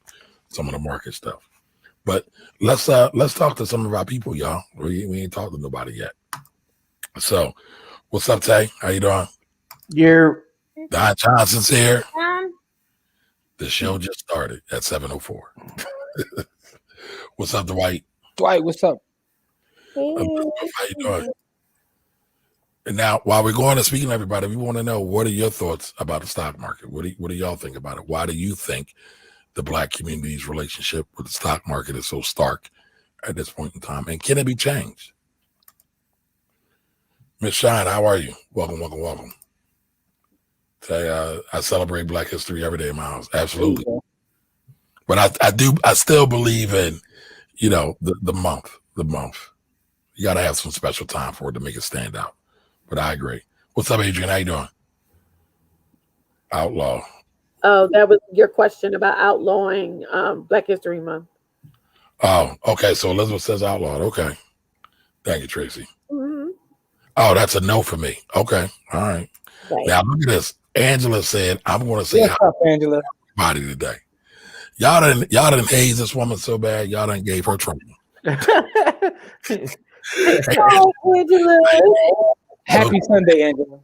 some of the market stuff. But let's talk to some of our people, y'all. We ain't talked to nobody yet. So, what's up, Tay? How you doing? You're Don Johnson's here. The show just started at 7:04. What's up, Dwight? Dwight, what's up? How you doing? And now, while we're going and speaking to everybody, we want to know, what are your thoughts about the stock market? What do y'all think about it? Why do you think the Black community's relationship with the stock market is so stark at this point in time? And can it be changed? Miss Shine, how are you? Welcome to I celebrate Black History every day in my house. Absolutely. But I still believe in, the month. You got to have some special time for it to make it stand out. But I agree. What's up, Adrian? How you doing? Outlaw. Oh, that was your question about outlawing Black History Month. Oh, okay. So Elizabeth says outlawed. Okay. Thank you, Tracy. Mm-hmm. Oh, that's a no for me. Okay. All right. Right. Now look at this. Angela said, I'm going to say What's up, Angela? Body today. Y'all didn't haze this woman so bad. Y'all done gave her trouble. Oh, Angela. Happy Sunday, Angela.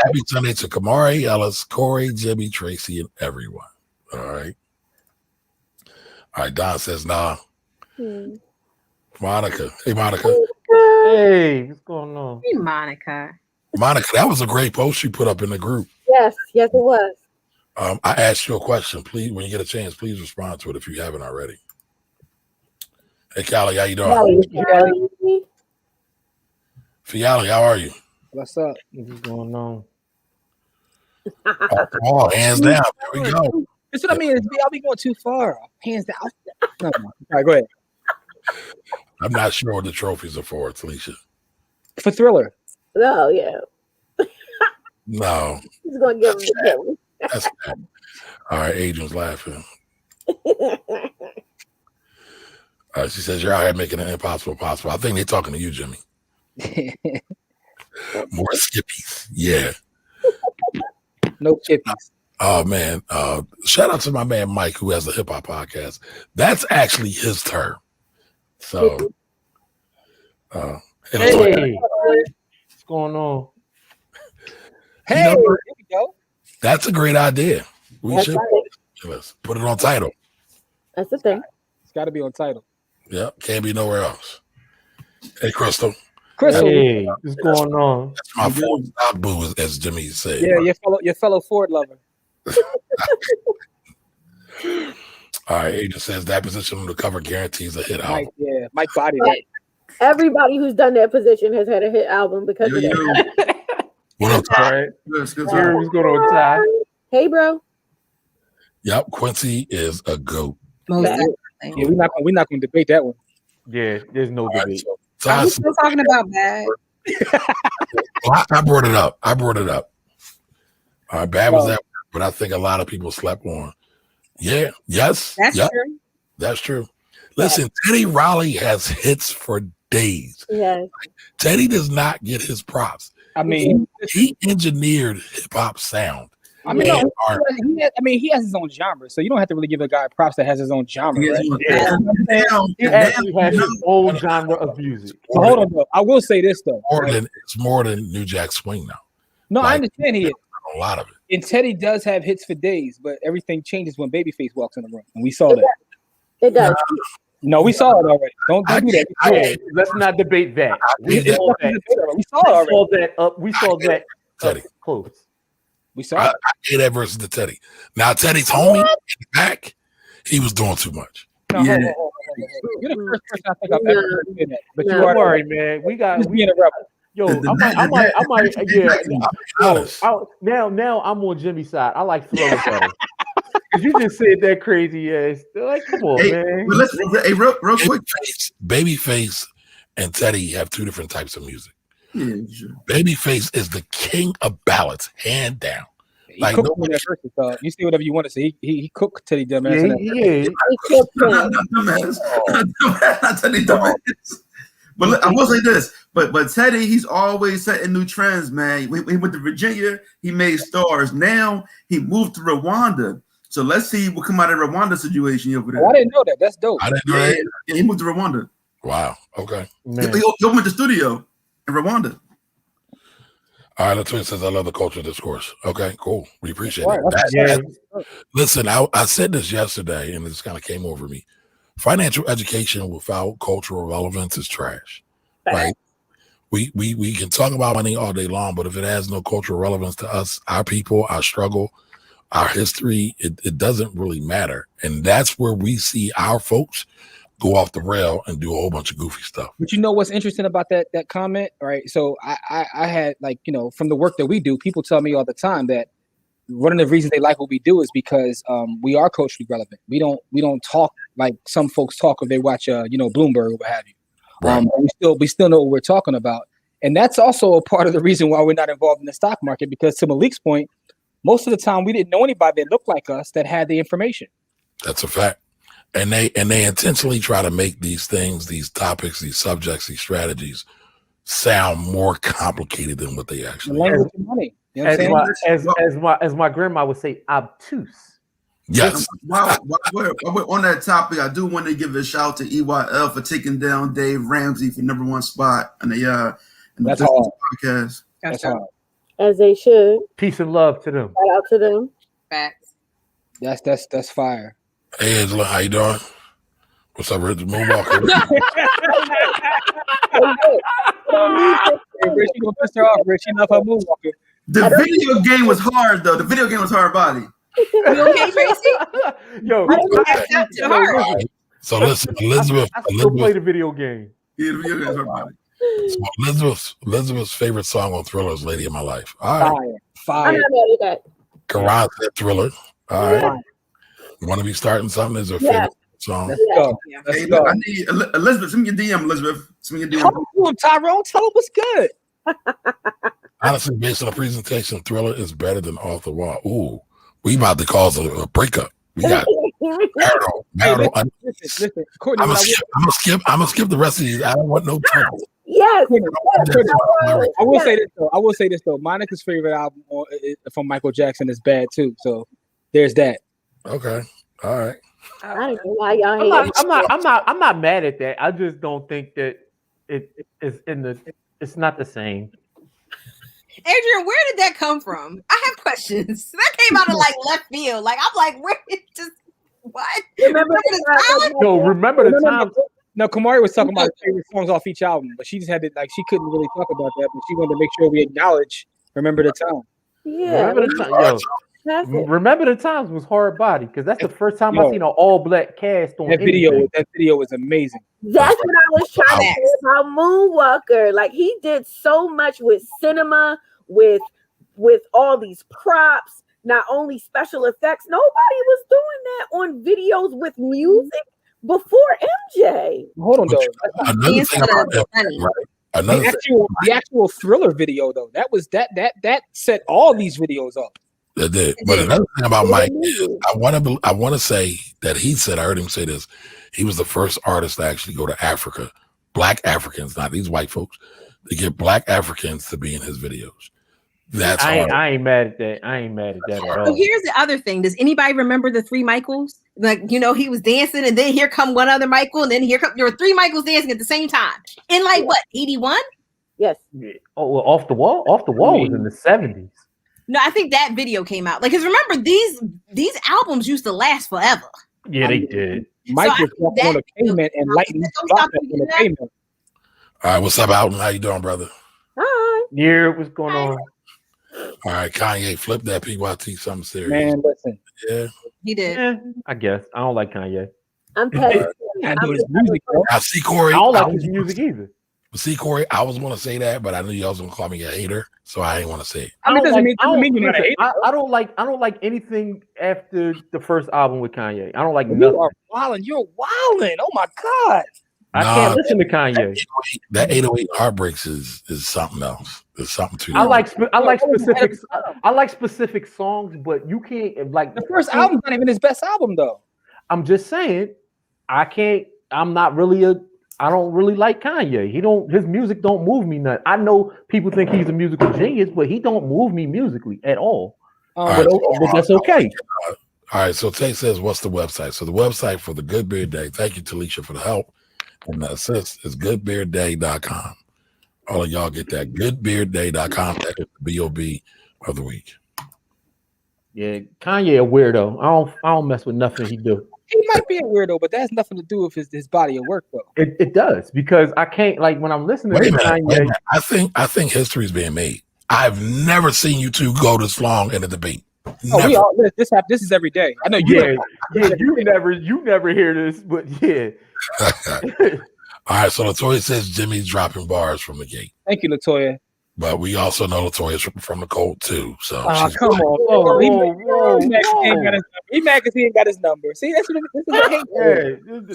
Happy Sunday to Kamari, Ellis, Corey, Jimmy, Tracy, and everyone. All right. All right. Don says, nah. Monica. Hey, Monica. Hey, what's going on? Hey, Monica. Monica, that was a great post you put up in the group. Yes, it was. I asked you a question. Please, when you get a chance, please respond to it if you haven't already. Hey, Callie, how you doing? Fiali, how are you? What's up? What's going on? Oh, hands down. There we go. That's what I mean. I'll be going too far. Hands down. No. All right, go ahead. I'm not sure what the trophies are for, Talisha. For Thriller. Oh, yeah. No. He's going to give him the That's bad. All right, Adrian's laughing. She says, you're out here making it impossible possible. I think they're talking to you, Jimmy. More skippies. Yeah. No chippies. Oh, man. Shout out to my man Mike, who has a hip-hop podcast. That's actually his term. So, hey, what's going on? Hey, here we go. That's a great idea. That's Should right. put it on title. That's the thing. It's got to be on title. Yep, can't be nowhere else. Hey, Crystal. Hey, what's going on? That's my Ford stock boo, as Jimmy said. Yeah, your fellow Ford lover. All right, Agent says that position on the cover guarantees a hit album. Mike body that. Everybody who's done that position has had a hit album because of that. What up, Ty? What's going on, Ty? Hey, bro. Yep, Quincy is a goat. Most definitely. Yeah, we're not going to debate that one. Yeah, there's no debate. Are we still talking about Bad? Well, I brought it up. All right, Bad was that, but I think a lot of people slept on. Yeah, yes. That's true. That's true. Listen, Teddy Riley has hits for days. Yes. Teddy does not get his props. I mean, he engineered hip hop sound. I mean, he has his own genre, so you don't have to really give a guy props that has his own genre. Right? He actually has his own genre of music. So hold on, though. I will say this though. It's more than New Jack Swing now. No, I understand he is. A lot of it. And Teddy does have hits for days, but everything changes when Babyface walks in the room, and we saw that. It does. No, we saw it already. Don't do that. Let's not debate that. We saw that. We saw that Teddy close. We saw. I gave that versus the Teddy. Now Teddy's homie in the back, he was doing too much. No, hold on. You're the first person I think I've ever heard say that. But you Don't worry, man. We being a rebel. Yo, I might. Yeah. Now I'm on Jimmy's side. I like Thriller better. Cause you just said that crazy ass. Like, come on, man. But real quick, Babyface and Teddy have two different types of music. Yeah, sure. Babyface is the king of ballads, hand down. He cooked that verse, you see whatever you want to say. He cooked Teddy Dumbass. Not Teddy Dumbass. But I will say this. But Teddy, he's always setting new trends, man. When he went to Virginia, he made stars. Now he moved to Rwanda. So let's see what come out of the Rwanda situation over there. I didn't know that. That's dope. I didn't know that. Yeah, he moved to Rwanda. Wow. Okay. He opened the studio in Rwanda. All right, Latoya says, I love the cultural discourse. Okay, cool. We appreciate it. Listen, I said this yesterday, and this kind of came over me. Financial education without cultural relevance is trash, right? We can talk about money all day long, but if it has no cultural relevance to us, our people, our struggle, our history, it doesn't really matter. And that's where we see our folks go off the rail and do a whole bunch of goofy stuff. But you know what's interesting about that comment, right? So I had, like, from the work that we do, people tell me all the time that one of the reasons they like what we do is because we are culturally relevant. We don't talk like some folks talk if they watch Bloomberg or what have you. Right. We still know what we're talking about, and that's also a part of the reason why we're not involved in the stock market. Because to Malik's point, most of the time we didn't know anybody that looked like us that had the information. That's a fact. And they intentionally try to make these things, these topics, these subjects, these strategies sound more complicated than what they actually are. Language and money. You know what I'm saying? As my grandma would say, obtuse. Yes. While we're on that topic, I do want to give a shout out to EYL for taking down Dave Ramsey for #1 spot in the That's hard. podcast. That's hard. As they should. Peace and love to them. Shout out to them. Facts. That's fire. Hey Angela, how you doing? What's up, Richard Moonwalker? Hey, Rich, you gonna piss her off, Rich? She love her moonwalker. The video game was hard, though. The video game was hard body. You okay, Tracy? Yo, So listen, Elizabeth. I still play the video game. Yeah, the video game was hard body. So Elizabeth's favorite song on Thriller is "Lady of My Life." All right, I'm Fire. not mad at that. Garage said Thriller. All right, you want to be starting something? Is her favorite song? Let's go. Let's Hey, go. look, I need Elizabeth. Send me your DM, Elizabeth. Send me your Talk DM. to him, Tyrone. Tell him what's good. Honestly, based on the presentation, Thriller is better than Off the Wall. Ooh, we about to cause a breakup. We got marital. Listen, Courtney. I'm gonna skip the rest of these. I don't want no trouble. Yes. I will say this though. Monica's favorite album from Michael Jackson is Bad too. So there's that. Okay, all right. I don't know why y'all hate it. I'm not mad at that. I just don't think that it is it's not the same. Adrian, where did that come from? I have questions. That came out of like left field. Like I'm like, where did just what? Remember Remember the time. No, Kamari was talking about her favorite songs off each album, but she just had to she couldn't really talk about that, but she wanted to make sure we acknowledge Remember the Time. Yeah. Remember the Times was hard body because that's the first time I seen an all black cast on that video was amazing. That's what I was trying to say about Moonwalker. Like he did so much with cinema, with all these props, not only special effects. Nobody was doing that on videos with music before MJ. Hold on, though. Another thing about that, right? The actual Thriller video, though, that set all these videos up. That did. But another thing about Mike is I want to say that he said, I heard him say this, he was the first artist to actually go to Africa, Black Africans, not these white folks, to get Black Africans to be in his videos. That's I ain't mad at that. I ain't mad at that at all. So here's the other thing. Does anybody remember the 3 Michaels? Like, he was dancing and then here come one other Michael and then there were 3 Michaels dancing at the same time. In like what, 81? Yes. Oh, well, Off the Wall was in the 70s. No, I think that video came out. Like, because remember, these albums used to last forever. Yeah, they did. Mike was walking on the pavement and lightning stopped on the pavement. All right, what's up, Alton? How you doing, brother? Hi. Yeah, what's going on? All right, Kanye, flip that PYT something serious. Man, listen. Yeah. He did. Yeah, I guess. I don't like Kanye. I'm petty. I know his music, bro. I see Corey. I don't like his music either. See, Corey, I was going to say that, but I knew you was going to call me a hater, so I didn't want to say it. I mean, you're not a hater. I don't like anything after the first album with Kanye. I don't like nothing. You are wilding. You're wilding. Oh my God. I can't listen to Kanye. That 808 Heartbreaks is something else. There's something to I like specific songs, but you can't like the first album's not even his best album though. I'm just saying, I don't really like Kanye. His music don't move me none. I know people think he's a musical genius, but he don't move me musically at all. But that's okay. All right, so Tay says, what's the website? So the website for the Good Beard Day, thank you, Talisha, for the help and the assist, is goodbeardday.com. All of y'all get that, goodbeardday.com. That is the B.O.B. of the week. Yeah, Kanye a weirdo. I don't mess with nothing he do. He might be a weirdo, but that has nothing to do with his body of work, though. It does, because I can't, like, when I'm listening to Kanye. I think history is being made. I've never seen you two go this long in a debate. This is every day. I know you. You never hear this, but yeah. All right, so Latoya says Jimmy's dropping bars from the gate. Thank you, Latoya. But we also know Latoya's from the cold too. So she's come on, Whoa, He mad 'cause he ain't got his number. See, that's what this is what I hate.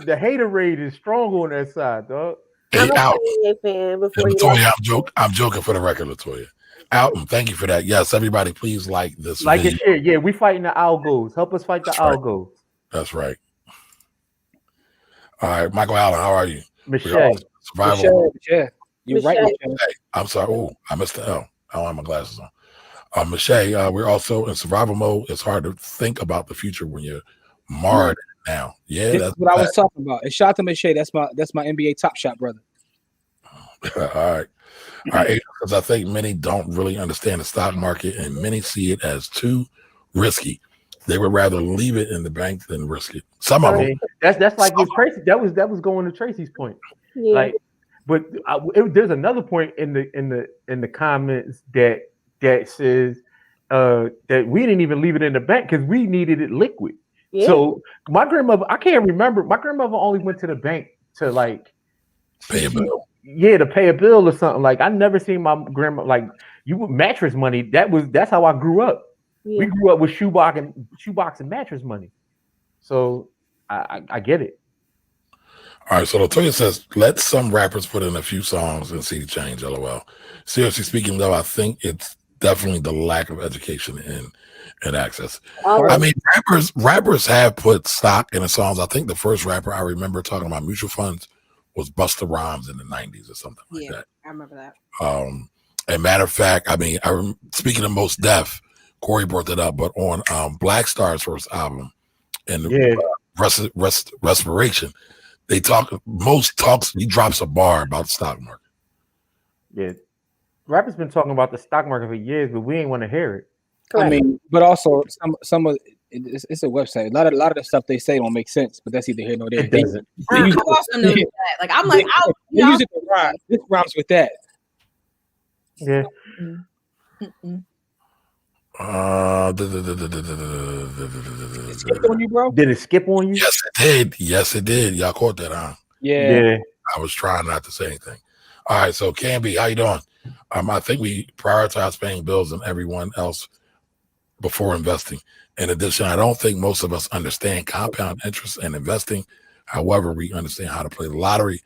The haterade is strong on that side, dog. I'm a out. Kanye fan before you. Latoya, I'm joking for the record, Latoya. Alton, thank you for that. Yes, everybody, please like this Like video. and share. Yeah, we fighting the algos. Help us fight the algos. That's right. All right, Michael Allen, how are you? Michelle. Survival. Yeah, you're right. Michelle. Hey, I'm sorry. Oh, I missed the L. I don't have my glasses on. Michelle, we're also in survival mode. It's hard to think about the future when you're marred now. Yeah, that's what I was talking about. And shout out to Michelle. That's my NBA Top Shot brother. All right. Because I think many don't really understand the stock market, and many see it as too risky. They would rather leave it in the bank than risk it. Some of them. That's like with Tracy. That was going to Tracy's point. Yeah. Like, but there's another point in the comments that says that we didn't even leave it in the bank because we needed it liquid. Yeah. So my grandmother, I can't remember. My grandmother only went to the bank to like pay a bill. Yeah, to pay a bill or something. Like I never seen my grandma like mattress money. That's how I grew up. Yeah. We grew up with shoebox and mattress money. So I get it. All right, so Latoya says, let some rappers put in a few songs and see the change, LOL. Seriously speaking, though, I think it's definitely the lack of education and access. I mean, rappers have put stock in the songs. I think the first rapper I remember talking about mutual funds was Busta Rhymes in the 90s or something like that. I remember that. And matter of fact, I mean, speaking of Most Def, Corey brought that up, but on Black Star's first album, and Respiration, he drops a bar about the stock market. Yeah. Rappers been talking about the stock market for years, but we ain't want to hear it. I mean, but also some of it's a website. A lot of the stuff they say don't make sense, but that's either here nor there. It doesn't. I also know that. Like I'm like, they use it to rhyme. This rhymes with that. Yeah. Skip on you, bro? Did it skip on you? Yes, it did. Yes, it did. Y'all caught that, huh? Yeah. I was trying not to say anything. All right, so Canby, how you doing? I think we prioritize paying bills and everyone else before investing. In addition, I don't think most of us understand compound interest and investing. However, we understand how to play the lottery,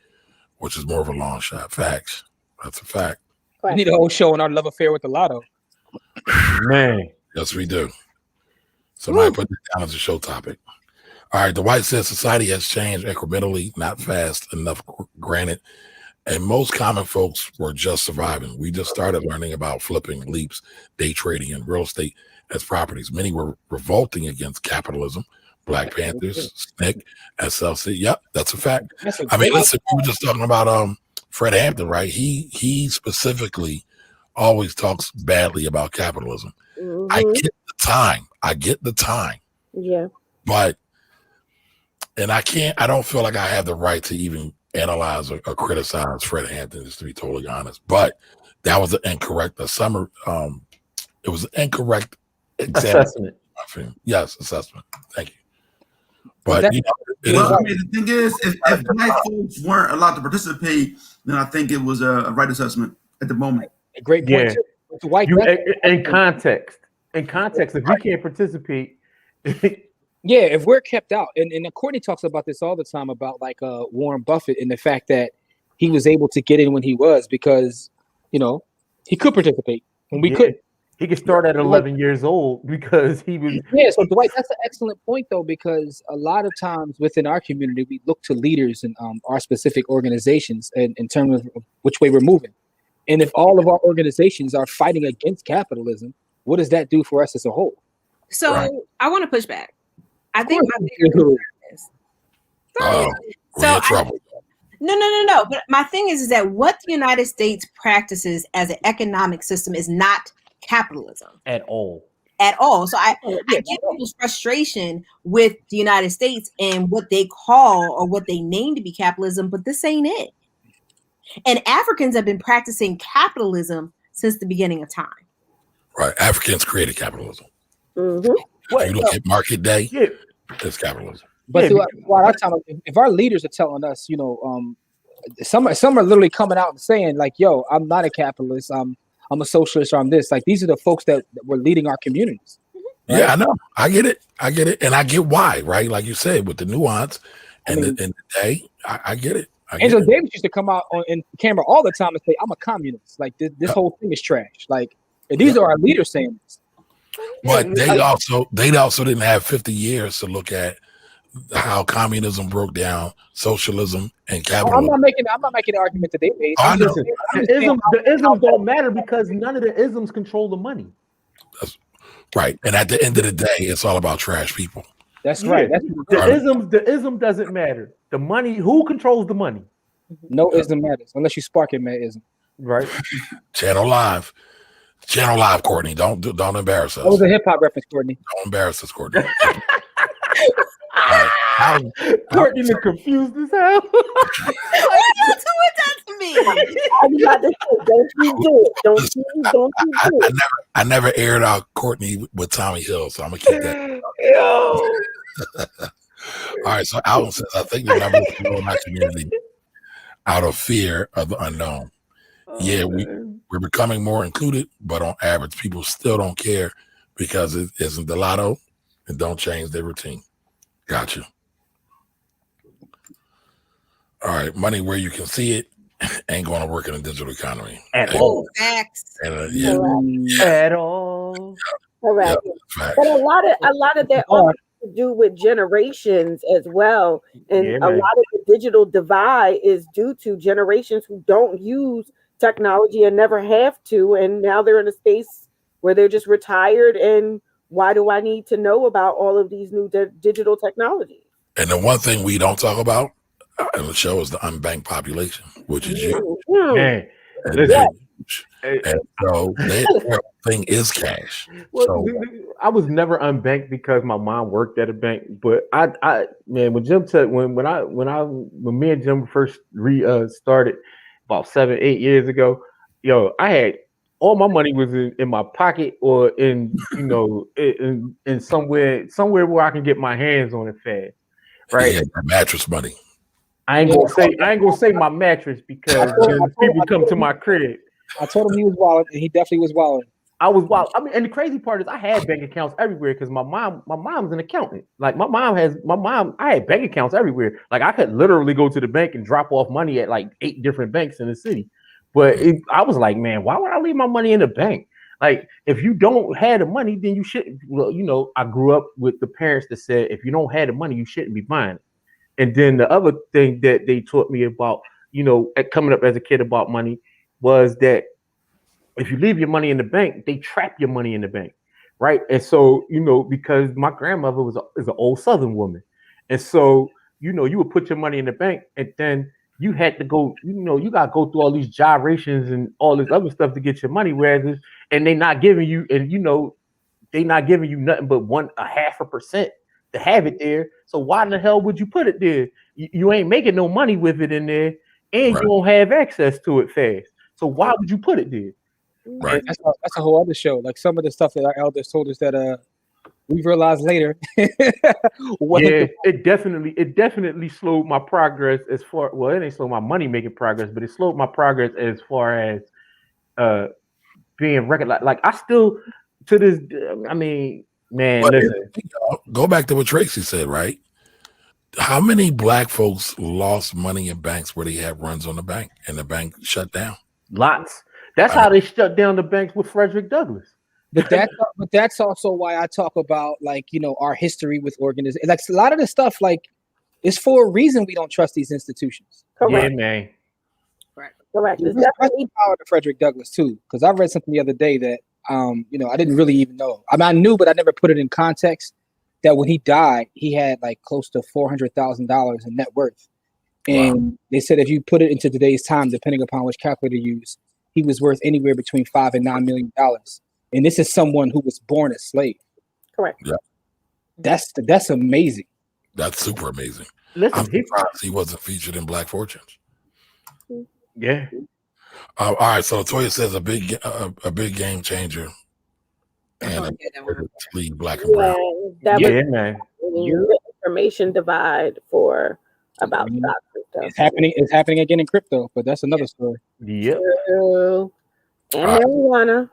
which is more of a long shot. Facts. That's a fact. We need a whole show on our love affair with the lotto. Man. Yes, we do. Somebody put that down as a show topic. All right, the White says society has changed incrementally, not fast enough, granted. And most common folks were just surviving. We just started learning about flipping, leaps, day trading, and real estate as properties. Many were revolting against capitalism. Black Panthers, SNCC, SLC. Yep, that's a fact. I mean, listen, we were just talking about Fred Hampton, right? He specifically always talks badly about capitalism. Mm-hmm. I get the time. Yeah. But, and I don't feel like I have the right to even analyze or criticize Fred Hampton, just to be totally honest. But that was an incorrect assessment. Yes, assessment. Thank you. But I mean, the thing is, if black folks weren't allowed to participate, then I think it was a right assessment at the moment. A great point. Yeah. In context, if we can't participate. Yeah, if we're kept out, and Courtney talks about this all the time about like Warren Buffett and the fact that he was able to get in when he was because he could participate when we couldn't. He could start at 11 years old because he was. Yeah, so Dwight, that's an excellent point though, because a lot of times within our community we look to leaders in our specific organizations and in terms of which way we're moving. And if all of our organizations are fighting against capitalism, what does that do for us as a whole? So I want to push back. I think my bigger concern is trouble. No. But my thing is that what the United States practices as an economic system is not capitalism at all. So I get people's frustration with the United States and what they call or what they name to be capitalism, but this ain't it. And Africans have been practicing capitalism since the beginning of time. Right. Africans created capitalism. Mm-hmm. You look at market day, it's capitalism. But if our leaders are telling us, some are literally coming out and saying like, "Yo, I'm not a capitalist. I'm I'm a socialist or I'm this. Like these are the folks that were leading our communities. Right? Yeah, I know. I get it, and I get why. Right, like you said, with the nuance and the day, I get it. Angela Davis used to come out in camera all the time and say, "I'm a communist. Like this whole thing is trash." Like these are our leaders saying this. But they also didn't have 50 years to look at how communism broke down socialism and capitalism. I'm not making the argument that they made. The isms don't matter because none of the isms control the money. That's right. And at the end of the day, it's all about trash people. That's right. The ism doesn't matter. The money, who controls the money? No ism matters unless you spark it, man. Ism. Right. Channel Live, Courtney. Don't embarrass us. That was a hip hop reference, Courtney. Don't embarrass us, Courtney. Courtney is confused as hell. Why are you doing that to me? Don't you do it. I never aired out Courtney with Tommy Hill, so I'm gonna keep that. All right, so Alvin says, I think the numbers in my community out of fear of the unknown. We're becoming more included, but on average, people still don't care because it isn't the lotto and don't change their routine. Gotcha. All right, money where you can see it ain't going to work in a digital economy at all. Facts. At all. All right. But a lot of that also to do with generations as well, and a lot of the digital divide is due to generations who don't use technology and never have to, and now they're in a space where they're just retired. And why do I need to know about all of these new digital technologies? And the one thing we don't talk about in the show is the unbanked population, which is huge. Man, and so their thing is cash. Well, so I was never unbanked because my mom worked at a bank. But I when Jim said when me and Jim first started about 7-8 years ago, I had all my money was in my pocket or in in somewhere where I can get my hands on it fast. Right, mattress money. I ain't gonna say my mattress because people come to my crib. I told him he was wild, and he definitely was wild. I was wild. I mean, and the crazy part is I had bank accounts everywhere because my mom's an accountant. Like I had bank accounts everywhere. Like I could literally go to the bank and drop off money at like 8 different banks in the city. But I was like, man, why would I leave my money in the bank? Like, if you don't have the money, then you shouldn't. Well, I grew up with the parents that said, if you don't have the money, you shouldn't be buying it. And then the other thing that they taught me about, coming up as a kid about money was that if you leave your money in the bank, they trap your money in the bank, right? And so, because my grandmother is an old Southern woman. And so, you would put your money in the bank and then you had to go, you got to go through all these gyrations and all this other stuff to get your money, and they not giving you, and they not giving you nothing but 0.5% to have it there. So why in the hell would you put it there? You ain't making no money with it in there, and you don't have access to it fast. So why would you put it there? Right. That's a whole other show. Like some of the stuff that our elders told us that we realized later. It definitely slowed my progress as far. Well, it ain't slowed my money making progress, but it slowed my progress as far as being recognized. Like I still to this. I mean, man, listen. Go back to what Tracy said, right? How many black folks lost money in banks where they had runs on the bank and the bank shut down? Lots. That's how they shut down the banks with Frederick Douglass. But that's also why I talk about our history with organizations. Like a lot of the stuff, like it's for a reason we don't trust these institutions. Correct. Yeah, man. Right. Correct. There's definitely power to Frederick Douglass too, because I read something the other day that I didn't really even know. I mean, I knew, but I never put it in context. That when he died, he had like close to $400,000 in net worth, and they said if you put it into today's time, depending upon which calculator you use, he was worth anywhere between $5 and $9 million. And this is someone who was born a slave. Correct. Yeah. That's amazing. That's super amazing. Listen, I'm surprised he wasn't featured in Black Fortunes. Yeah. All right. So Toya says a big game changer. And lead black and brown. Man. Information divide for about stocks and stuff. It's happening again in crypto, but that's another story. Yep. And marijuana.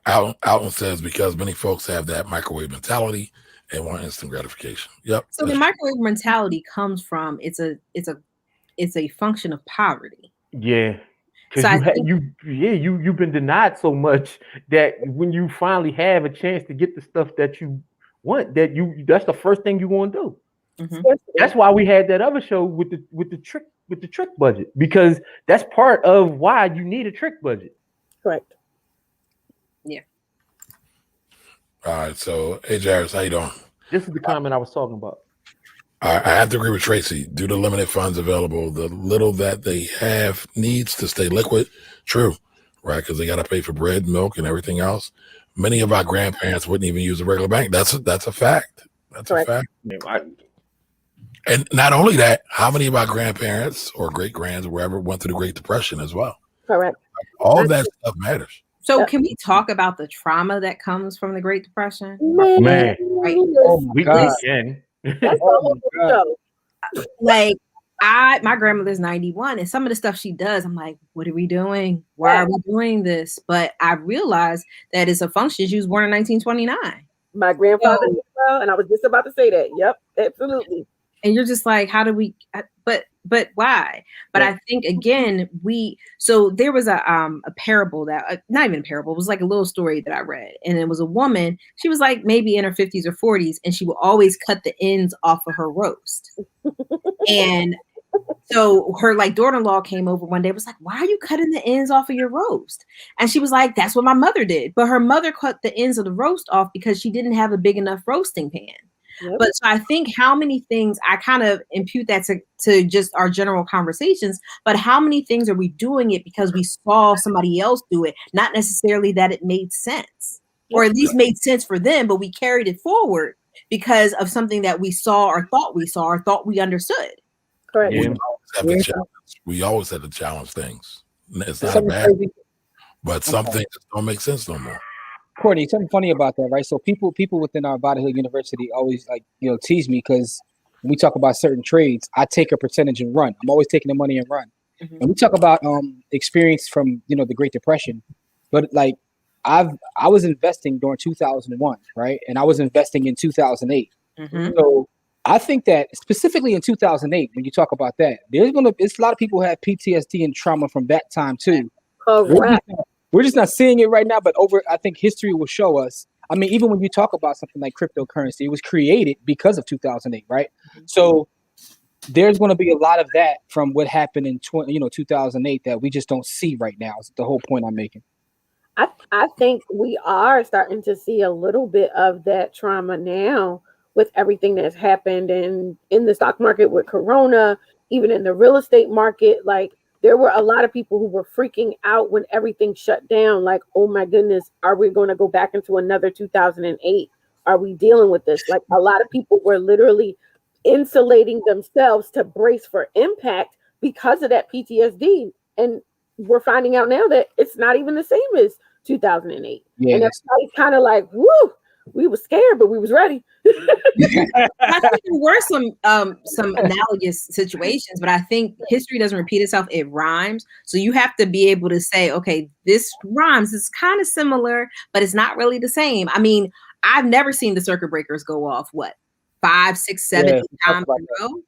Alton says because many folks have that microwave mentality and want instant gratification. Yep. So the microwave mentality comes from it's a function of poverty. Yeah. So Because you've been denied so much that when you finally have a chance to get the stuff that you want, that's the first thing you want to do. Mm-hmm. That's why we had that other show with the trick budget, because that's part of why you need a trick budget. Correct. Yeah. All right. So, hey, Jairus, how you doing? This is the comment I was talking about. I have to agree with Tracy. Due to limited funds available, the little that they have needs to stay liquid. True, right? Because they got to pay for bread, milk, and everything else. Many of our grandparents wouldn't even use a regular bank. That's a fact. That's correct. A fact. Yeah, and not only that, how many of our grandparents or great grands or wherever went through the Great Depression as well? Correct. All of that stuff matters. So can we talk about the trauma that comes from the Great Depression? Man. Right. Oh my God. Oh my God. Like my grandmother's 91, and some of the stuff she does, I'm like, what are we doing? Why are we doing this? But I realized that it's a function. She was born in 1929. My grandfather as well, and I was just about to say that. Yep, absolutely. And you're just like, how do we? But why? But I think again, so there was a parable that not even a parable, it was like a little story that I read, and it was a woman. She was like maybe in her 50s or 40s, and she would always cut the ends off of her roast. And so her like daughter-in-law came over one day, was like, why are you cutting the ends off of your roast? And she was like, that's what my mother did. But her mother cut the ends of the roast off because she didn't have a big enough roasting pan. Yep. But so I think how many things, I kind of impute that to just our general conversations, but how many things are we doing it because we saw somebody else do it, not necessarily that it made sense, or at least made sense for them, but we carried it forward because of something that we saw or thought we understood. Correct. We always have to challenge things. It's not bad, but some things don't make sense no more. Courtney, something funny about that, right? So people within our Body Hill University always tease me because when we talk about certain trades, I take a percentage and run. I'm always taking the money and run. Mm-hmm. And we talk about experience from the Great Depression, but like I was investing during 2001, right? And I was investing in 2008. Mm-hmm. So I think that specifically in 2008, when you talk about that, it's a lot of people who have PTSD and trauma from that time too. Correct. We're just not seeing it right now, but I think history will show us. I mean, even when you talk about something like cryptocurrency, it was created because of 2008, right? Mm-hmm. So there's going to be a lot of that from what happened in 2008 that we just don't see right now. Is the whole point I'm making. I think we are starting to see a little bit of that trauma now with everything that's happened in the stock market with Corona, even in the real estate market, like. There were a lot of people who were freaking out when everything shut down. Like, oh my goodness, are we going to go back into another 2008? Are we dealing with this? Like, a lot of people were literally insulating themselves to brace for impact because of that PTSD. And we're finding out now that it's not even the same as 2008. Yeah, and everybody's kind of like, woo, we were scared, but we was ready. I think there were some analogous situations, but I think history doesn't repeat itself. It rhymes. So you have to be able to say, okay, this rhymes. It's kind of similar, but it's not really the same. I mean, I've never seen the circuit breakers go off, 5, 6, 7, 8 times in a row.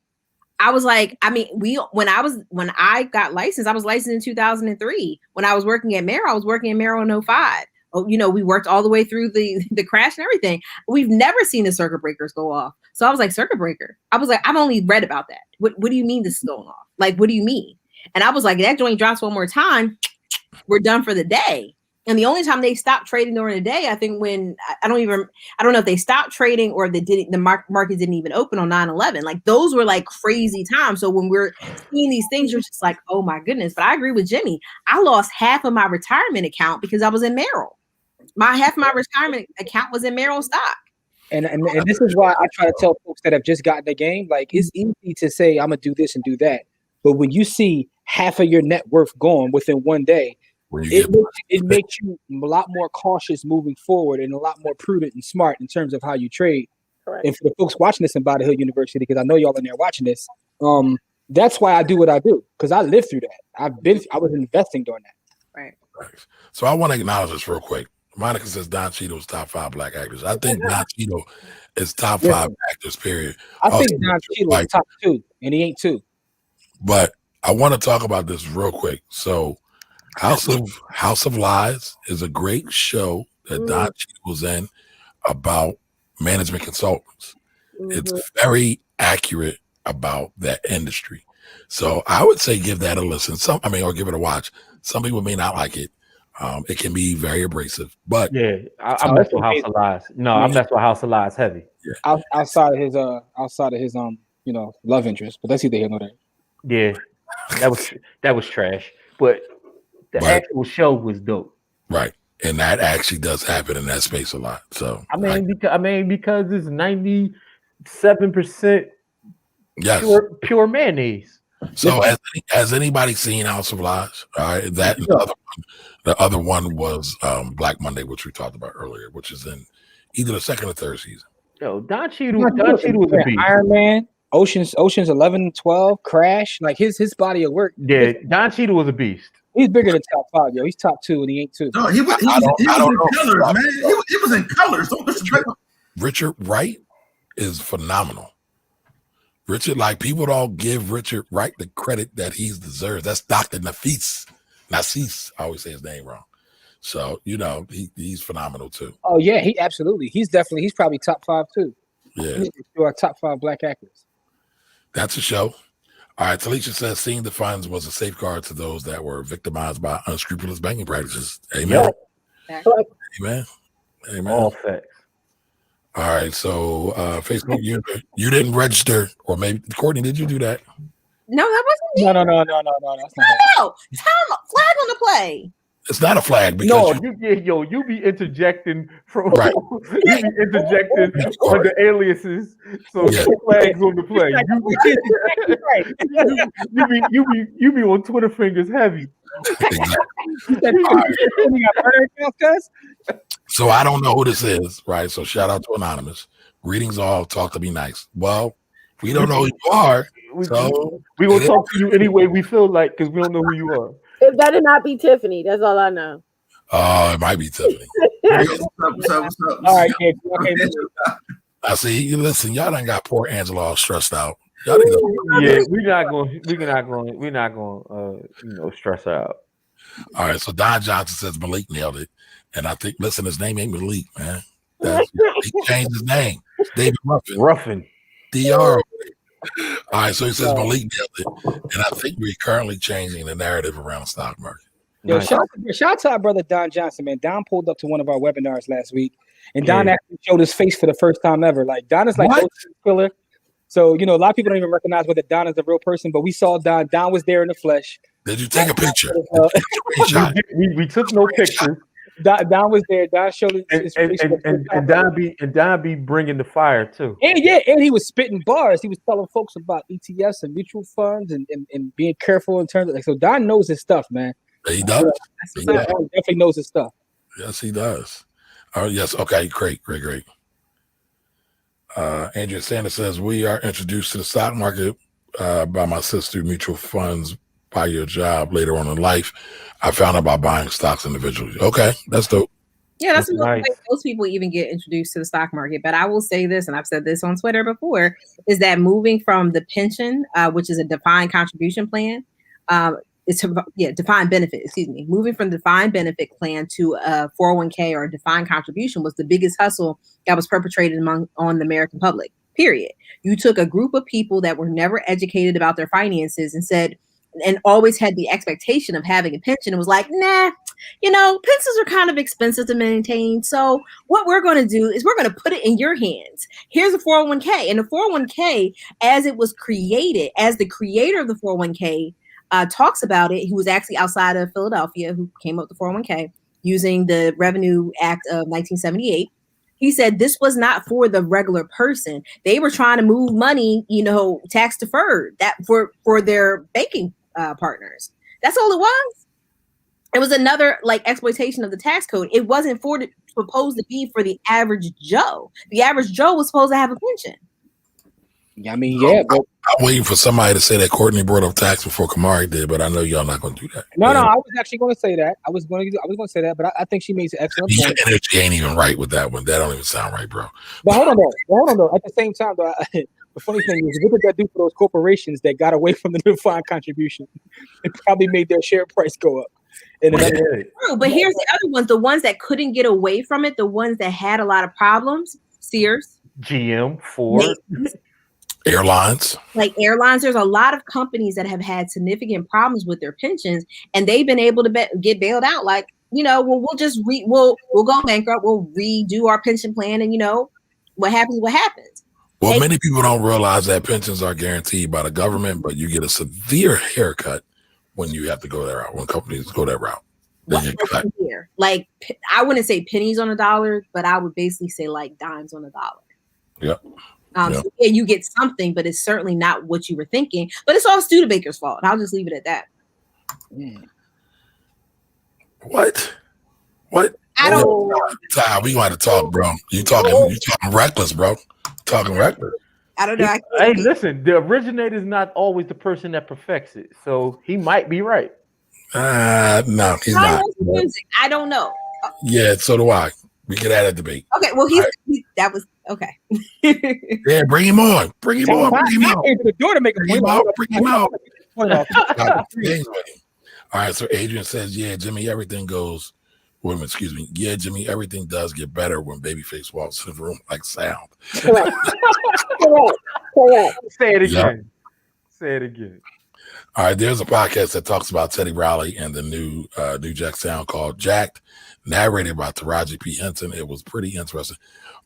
I was like, I mean, when I got licensed, I was licensed in 2003. When I was working at Merrill, I was working at Merrill in 2005. We worked all the way through the crash and everything. We've never seen the circuit breakers go off. So I was like, circuit breaker. I was like, I've only read about that. What do you mean this is going off? Like, what do you mean? And I was like, that joint drops one more time, we're done for the day. And the only time they stopped trading during the day, I think when I don't know if they stopped trading or the market didn't even open on 9/11. Like those were like crazy times. So when we're seeing these things, you're just like, oh my goodness. But I agree with Jimmy. I lost half of my retirement account because I was in Merrill. Half of my retirement account was in Merrill stock. And this is why I try to tell folks that have just gotten the game, like it's easy to say I'm gonna do this and do that, but when you see half of your net worth gone within one day, it makes you a lot more cautious moving forward and a lot more prudent and smart in terms of how you trade. Correct. And for the folks watching this in Body Hill University, because I know y'all in there watching this, that's why I do what I do, because I lived through that. I was investing during that. Right. So I want to acknowledge this real quick. Monica says Don Cheadle's top 5 black actors. I think Don Cheadle is top 5 actors, period. I think Don Cheadle is top 2, and he ain't 2. But I want to talk about this real quick. So House of Lies is a great show that Don Cheadle was in about management consultants. It's very accurate about that industry. So I would say give that a listen. Or give it a watch. Some people may not like it. It can be very abrasive, but I mess with House of Lies. No, I mess with House of Lies heavy. Yeah. Outside of his love interest, but that's either here nor there. Yeah, that was trash. But the actual show was dope. Right. And that actually does happen in that space a lot. So because it's 97% pure mayonnaise. So has anybody seen House of Lies? All right, that and the other one was Black Monday, which we talked about earlier, which is in either the second or third season. Yo, Don Cheadle was a beast. Iron Man, Oceans 11, 12, Crash, like his body of work. Yeah, Don Cheadle was a beast. He's bigger than top 5, yo. He's top 2 and he ain't 2. No, he was in colors, man. He was in colors. Don't disrespect him. Richard Wright is phenomenal. Richard, like, people don't give Richard Wright the credit that he deserves. That's Dr. Nafis. I always say his name wrong. So, he's phenomenal too. Oh yeah, he's probably top 5 too. Yeah. He's our top 5 black actors. That's a show. All right, Talisha says seeing the funds was a safeguard to those that were victimized by unscrupulous banking practices. Amen. Yep. Amen. All facts. All right, so Facebook, you didn't register, or maybe Courtney, did you do that? No, that wasn't me. No. That's not No. Flag on the play. It's not a flag because you be interjecting from right. You be interjecting under aliases, so flags on the play. You be on Twitter fingers heavy. So I don't know who this is, right? So shout out to Anonymous. Greetings all, talk to me nice. Well, we don't know who you are. So we will talk to you anyway we feel like, because we don't know who you are. It better not be Tiffany. That's all I know. Oh, it might be Tiffany. What's up? All right, kid. Okay. I see. Listen, y'all done got poor Angela all stressed out. Yeah, we're not going. Stress out. All right. So Don Johnson says Malik nailed it, and I think his name ain't Malik, man. He changed his name. It's David Ruffin. DR. All right, so he says Malik nailed it, and I think we're currently changing the narrative around the stock market. Yo, shout out to our brother Don Johnson, man. Don pulled up to one of our webinars last week, and Don actually showed his face for the first time ever. Like, Don is like a killer. So, a lot of people don't even recognize whether Don is a real person, but we saw Don. Don was there in the flesh. Did you take a picture? We took no pictures. Don was there. Don showed his face. And Don be bringing the fire too. And he was spitting bars. He was telling folks about ETFs and mutual funds and being careful in terms of so Don knows his stuff, man. He does. He definitely knows his stuff. Yes, he does. Yes. Okay. Great. Andrea Sanders says we are introduced to the stock market by my sister. Mutual funds by your job later on in life. I found out about buying stocks individually. Okay, that's dope. Yeah, that's nice. Way most people even get introduced to the stock market. But I will say this, and I've said this on Twitter before, is that moving from the pension, which is a defined contribution plan, defined benefit, moving from defined benefit plan to a 401k or a defined contribution was the biggest hustle that was perpetrated on the American public, period. You took a group of people that were never educated about their finances and always had the expectation of having a pension and was like, nah, pensions are kind of expensive to maintain. So what we're going to do is we're going to put it in your hands. Here's a 401k. And the 401k, as it was created, as the creator of the 401k talks about it, he was actually outside of Philadelphia who came up with the 401k using the Revenue Act of 1978. He said this was not for the regular person. They were trying to move money, tax deferred, that for their banking partners. That's all it was. It was another exploitation of the tax code. It wasn't supposed to be for the average Joe. The average Joe was supposed to have a pension. I mean, yeah, but I'm waiting for somebody to say that Courtney brought up tax before Kamari did, but I know y'all not going to do that. no, I was actually going to say that. I was going to say that, but I think she makes an excellent Your point. energy ain't even right with that one. That don't even sound right, bro. But hold on though. At the same time, though, the funny thing is, what did that do for those corporations that got away from the defined contribution? It probably made their share price go up. True, but here's the other ones: the ones that couldn't get away from it, the ones that had a lot of problems. Sears, GM, Ford, airlines. Like airlines, there's a lot of companies that have had significant problems with their pensions, and they've been able to get bailed out. Like, we'll just we'll go bankrupt, we'll redo our pension plan, and what happens. Well, many people don't realize that pensions are guaranteed by the government, but you get a severe haircut when you have to go that route. When companies go that route, like I wouldn't say pennies on a dollar, but I would basically say like dimes on a dollar. Yep. So you get something, but it's certainly not what you were thinking. But it's all Studebaker's fault. I'll just leave it at that. What? I don't. Ty, we gonna have to talk, bro. You talking reckless, bro. Talking reckless. I don't know. Hey, listen, the originator is not always the person that perfects it, so he might be right. No, he's not. Music. I don't know. Yeah, so do I. We could add a debate. Okay, well, that was okay. Yeah, bring him on. Bring him on. Bring him out. The door to make a point. Bring him out. All right, so Adrian says, yeah, Jimmy, everything goes. Excuse me. Yeah, Jimmy, everything does get better when Babyface walks in the room like sound. Correct. Say it again. Say it again. All right, there's a podcast that talks about Teddy Riley and the new Jack sound called Jacked, narrated by Taraji P. Henson. It was pretty interesting.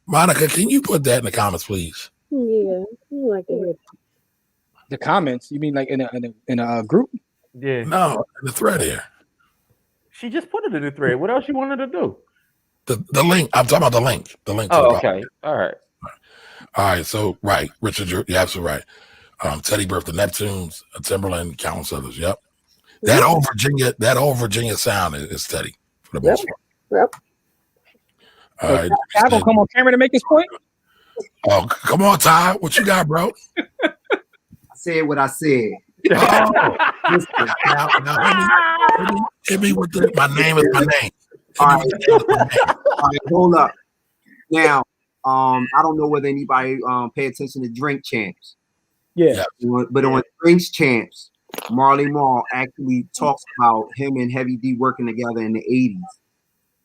Monica, can you put that in the comments, please? Yeah, I like to hear the comments. You mean like in a group? Yeah. No, in the thread here. She just put it in the thread. What else you wanted to do? The link. I'm talking about the link. The link. Oh, okay. All right. So right, Richard, you're absolutely right. Teddy birthed the Neptunes, Timberland, countless others. Yep. That old Virginia sound is Teddy for the most part. Yep. All right. Ty gonna come on camera to make his point? Oh, come on, Ty. What you got, bro? I said what I said. Now, hit me with my name is my name. All right, hold up. Now, I don't know whether anybody pay attention to Drink Champs. Yeah. But on Drink Champs, Marley Marl actually talks about him and Heavy D working together in the 80s.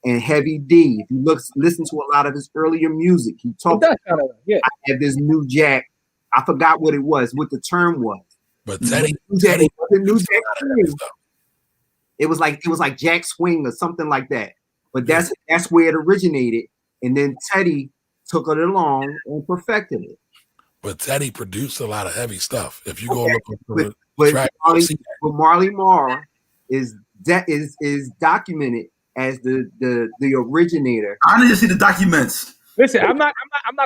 And Heavy D, if you listen to a lot of his earlier music, he talks about I have this new Jack. I forgot what it was, what the term was. But Teddy, the new Jack Swing. It was like Jack Swing or something like that. But that's where it originated. And then Teddy took it along and perfected it. But Teddy produced a lot of heavy stuff. If you go look at the track, Marley Marl is documented as the originator. I need to see the documents. Listen, I'm not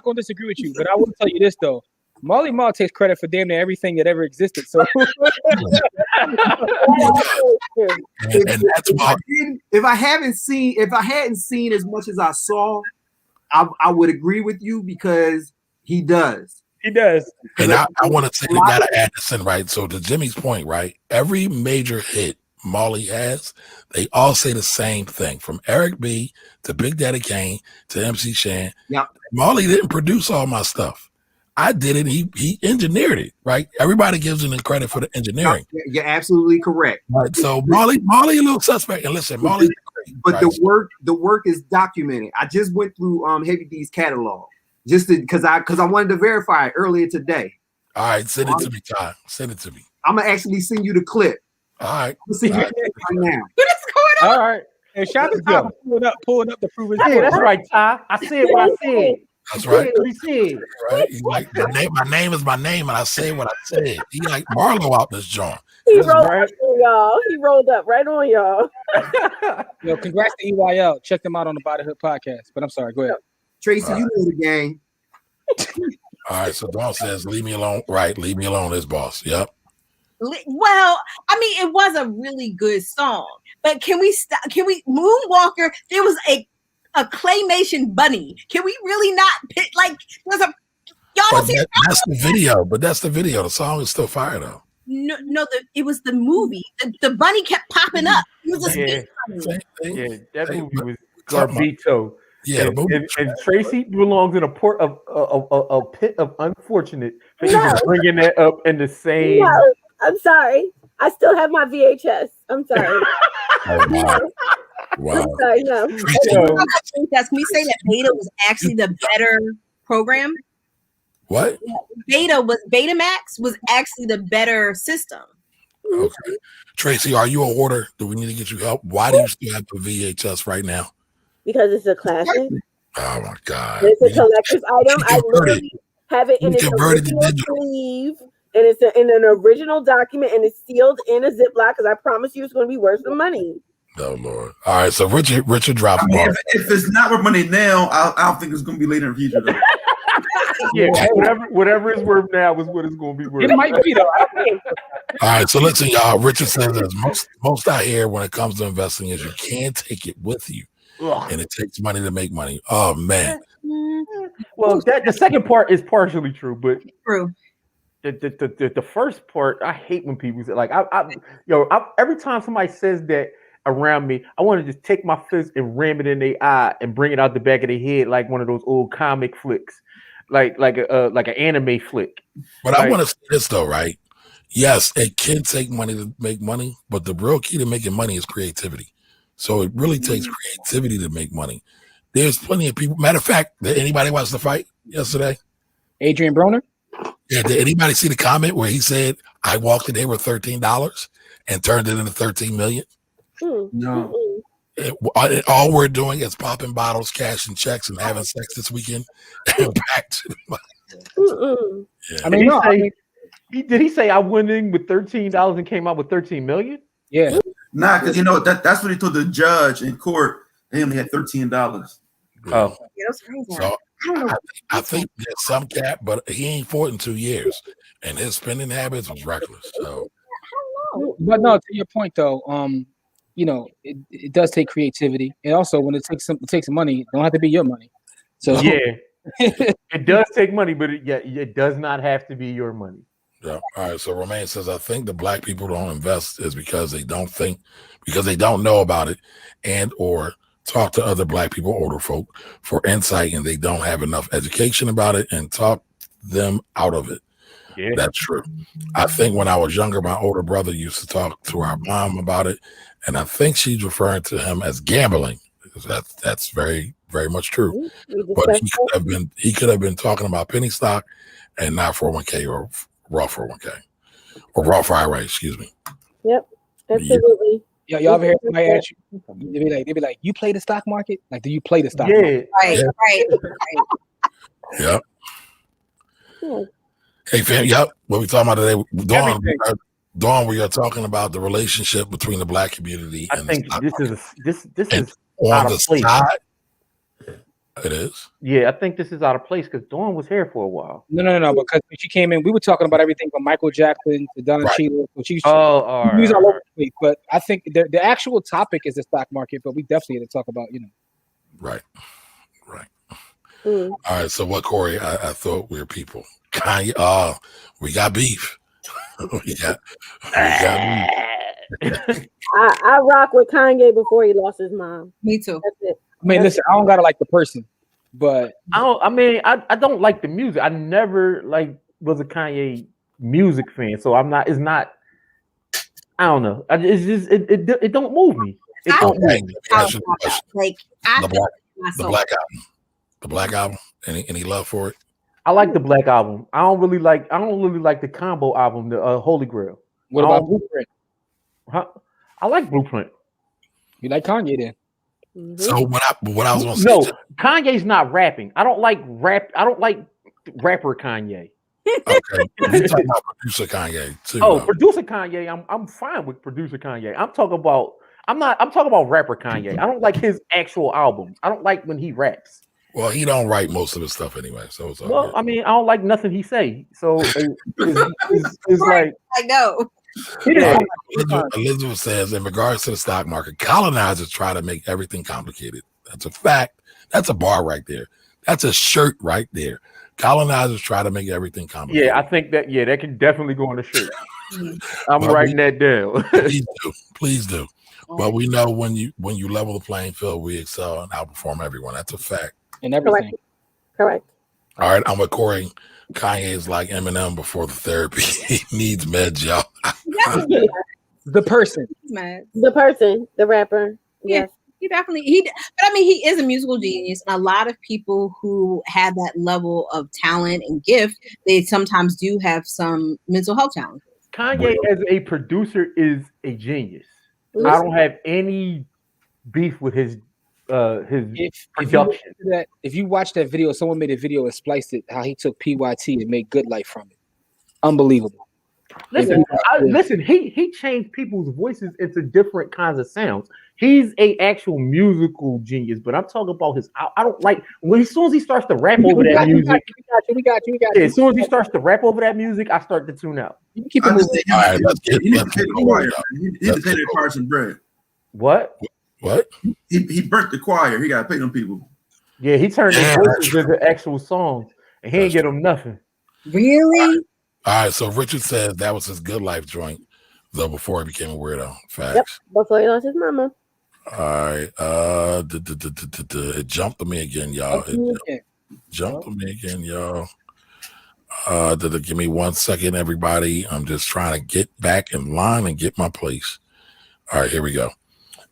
going to disagree with you, but I will tell you this though. Marley Marl takes credit for damn near everything that ever existed. So, and that's why if I hadn't seen as much as I saw, I would agree with you because he does. He does. And I want to say we gotta add this in, right? So to Jimmy's point, right? Every major hit Marley has, they all say the same thing. From Eric B to Big Daddy Kane to MC Shan. Yeah. Marley didn't produce all my stuff. I did it. He engineered it, right? Everybody gives him the credit for the engineering. You're absolutely correct. Right. So Marley a little suspect. And listen, Marley's great. But right? the work is documented. I just went through Heavy D's catalog just because I wanted to verify it earlier today. All right, send it to me, Ty. Send it to me. I'm gonna actually send you the clip. All right. Let's see right now. What is going on? All right. And shout out to Ty pulling up the proof. Yeah, that's right, Ty. I said what I said. That's right. What he said. Right. He's like, my name is my name, and I say what I said. He like Marlo out this joint. He rolled up on y'all. He rolled up right on y'all. Yo, congrats to EYL. Check them out on the Body Hood podcast. But I'm sorry, go ahead. Tracy, you know the game. All right, so Dawn says, leave me alone. Right, leave me alone, this boss. Yep. Well, I mean, it was a really good song, but can we Moonwalker? There was a claymation bunny. Can we really not there's a Y'all But don't see that's the video. But that's the video. The song is still fire though. no, it was the movie. The bunny kept popping up. It was a Yeah. space bunny. Same thing. Yeah, that Hey, movie was talking about- garbito. Yeah, the And, movie. and Tracy belongs in a pit of unfortunate for No. even bringing that up in the same. No, I'm sorry. I still have my VHS. I'm sorry. Oh, wow. Wow. I'm sorry. No. Tracy, Yo, Can we say that Beta was actually the better program? what? Betamax was actually the better system. Okay. Tracy, are you a hoarder? Do we need to get you help? Why do you still have the VHS right now? Because it's a classic. Oh my God. It's a collector's item. I literally have it in You its converted to original digital. sleeve, and it's in an original document, and it's sealed in a Ziploc. Because I promise you, it's going to be worth some money. Oh Lord. All right. So Richard drops I mean, off. if it's not worth money now, I don't think it's going to be later in the future. Though. yeah, whatever it's worth now is what it's going to be worth. It might be though. All right. So listen, y'all. Richard says that most I hear when it comes to investing is you can't take it with you, Ugh. and it takes money to make money. Oh man. Well, the second part is partially true, but True. the first part, I hate when people say like every time somebody says that around me, I want to just take my fist and ram it in their eye and bring it out the back of their head like one of those old comic flicks, like an anime flick. But I want to say this though, right? Yes, it can take money to make money, but the real key to making money is creativity. So it really takes creativity to make money. There's plenty of people. Matter of fact, did anybody watch the fight yesterday? Adrian Broner. Yeah, did anybody see the comment where he said, I walked in here with $13 and turned it into 13 million? No. All we're doing is popping bottles, cashing checks, and having sex this weekend. And back to the money. Yeah. I mean, Did he say I went in with $13 and came out with 13 million? yeah. Nah, because that's what he told the judge in court. They only had $13. Oh, Yeah, that's crazy. So I think there's some cap, but he ain't fought in 2 years, and his spending habits was reckless. So But no, to your point though, it does take creativity, and also when it takes money, it don't have to be your money. So yeah, it does take money, but it does not have to be your money. yeah. All right. So Romain says, I think the black people don't invest is because they don't know about it, and or talk to other black people, older folk, for insight, and they don't have enough education about it and talk them out of it. Yeah, That's true. I think when I was younger, my older brother used to talk to our mom about it, and I think she's referring to him as gambling. That's very, very much true. But he could have been talking about penny stock and not 401k or Roth 401k or Roth IRA. Excuse me. Yep, absolutely. y'all ever hear somebody ask you? They be like, you play the stock market? Like, do you play the stock market? Right, Yeah. right. Yep. Yeah. Hey fam, yep. What we talking about today? Dawn, we are talking about the relationship between the black community I and think the this and is on out the of place. side. It is. Yeah, I think this is out of place because Dawn was here for a while. No. Because when she came in, we were talking about everything from Michael Jackson to Don Cheadle. So she was all right. all over the place. But I think the actual topic is the stock market. But we definitely had to talk about, Right. All right. So what, Corey? I thought we were people. Kanye. We got beef. we got beef. I rock with Kanye before he lost his mom. Me too. That's it. I mean, listen, I don't gotta like the person, but I don't like the music. I never was a Kanye music fan, so I'm not. It's not. I don't know. It don't move me. It don't move me. Like I The feel Black Album. The Black Album. Any love for it? I like the Black Album. I don't really like the combo album, the Holy Grail. what about Blueprint? Huh? I like Blueprint. You like Kanye then? Mhm. So what I was going to No, say. Kanye's not rapping. I don't like rap. I don't like rapper Kanye. Okay, you talking about producer Kanye too? Oh, producer Kanye. I'm fine with producer Kanye. I'm talking about rapper Kanye. I don't like his actual albums. I don't like when he raps. Well, he don't write most of his stuff anyway, so it's all Well, good. I mean, I don't like nothing he say. So it's like I know. yeah. Elizabeth says, in regards to the stock market, colonizers try to make everything complicated. That's a fact. That's a bar right there. That's a shirt right there. Colonizers try to make everything complicated. Yeah, I think that. Yeah, that can definitely go on the shirt. I'm writing that down. Please do. But we know when you level the playing field, we excel and outperform everyone. That's a fact. And everything. Correct. All right, I'm with Corey. Kanye's like Eminem before the therapy. He needs meds, y'all. The person, the rapper. Yes. He definitely but I mean, he is a musical genius, and a lot of people who have that level of talent and gift, they sometimes do have some mental health challenges. Kanye as a producer is a genius. I don't have any beef with his production. If you watch that video, someone made a video and spliced it how he took PYT and made Good Life from it. Unbelievable. Listen, he changed people's voices into different kinds of sounds. He's a actual musical genius, but I'm talking about his. I don't like when as soon as he starts to rap over that music. We got you. As soon as he starts to rap over that music, I start to tune out. You can keep it moving. All right, let's get he need to pay that choir some bread. What? He burnt the choir. He got to pay them people. Yeah, he turned his voices into actual songs, and he ain't get them nothing. Really? All right, so Richard said that was his Good Life joint, though, before he became a weirdo. Facts. Yep, before he lost his mama. All right. It jumped to me again, y'all. It jumped to me again, y'all. Give me 1 second, everybody. I'm just trying to get back in line and get my place. All right, here we go.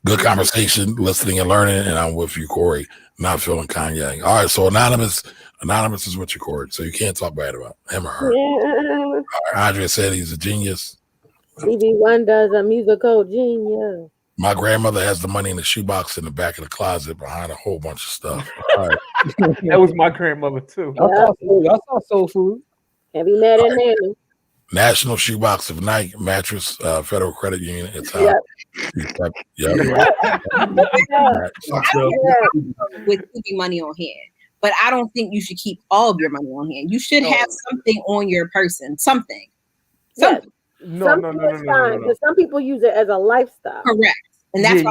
Good conversation, listening and learning, and I'm with you, Corey. Not feeling Kanye. All right, so Anonymous is with you, Corey, so you can't talk bad about him or her. Yeah. All right, Andrea said he's a genius. Stevie Wonder's a musical genius. My grandmother has the money in the shoebox in the back of the closet behind a whole bunch of stuff. All right. That was my grandmother, too. I saw Soul Food. Can't be mad at Nanny. National Shoebox of Night Mattress, Federal Credit Union. It's out. With keeping money on hand, but I don't think you should keep all of your money on hand. You should have something on your person, something. Yes. No. Because some people use it as a lifestyle. Correct. And that's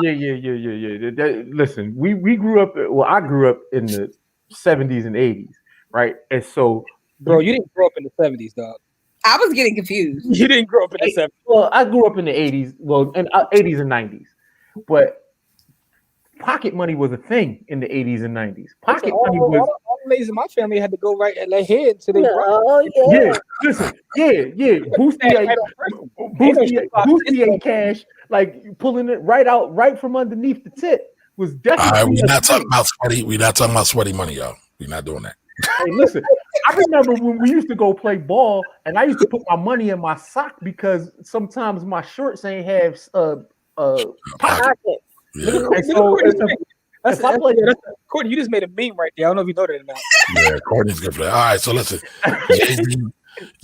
Listen, we grew up. Well, I grew up in the 70s and 80s, right? And so, bro, you didn't grow up in the 70s, dog. I was getting confused. You didn't grow up in the 70s. Well, I grew up in the 80s, and 80s and 90s, but pocket money was a thing in the 80s and 90s. Pocket money was. All the ladies in my family had to go right at their head to their Listen, Boosty cash, like pulling it right from underneath the tip was definitely. All right, we're not talking about sweaty. We're not talking about sweaty money, y'all. We're not doing that. Hey, listen, I remember when we used to go play ball, and I used to put my money in my sock because sometimes my shorts ain't have pockets. Yeah. And so Courtney, you just made a meme right there. I don't know if you know that or not. Yeah, Courtney's good for that. All right, so listen,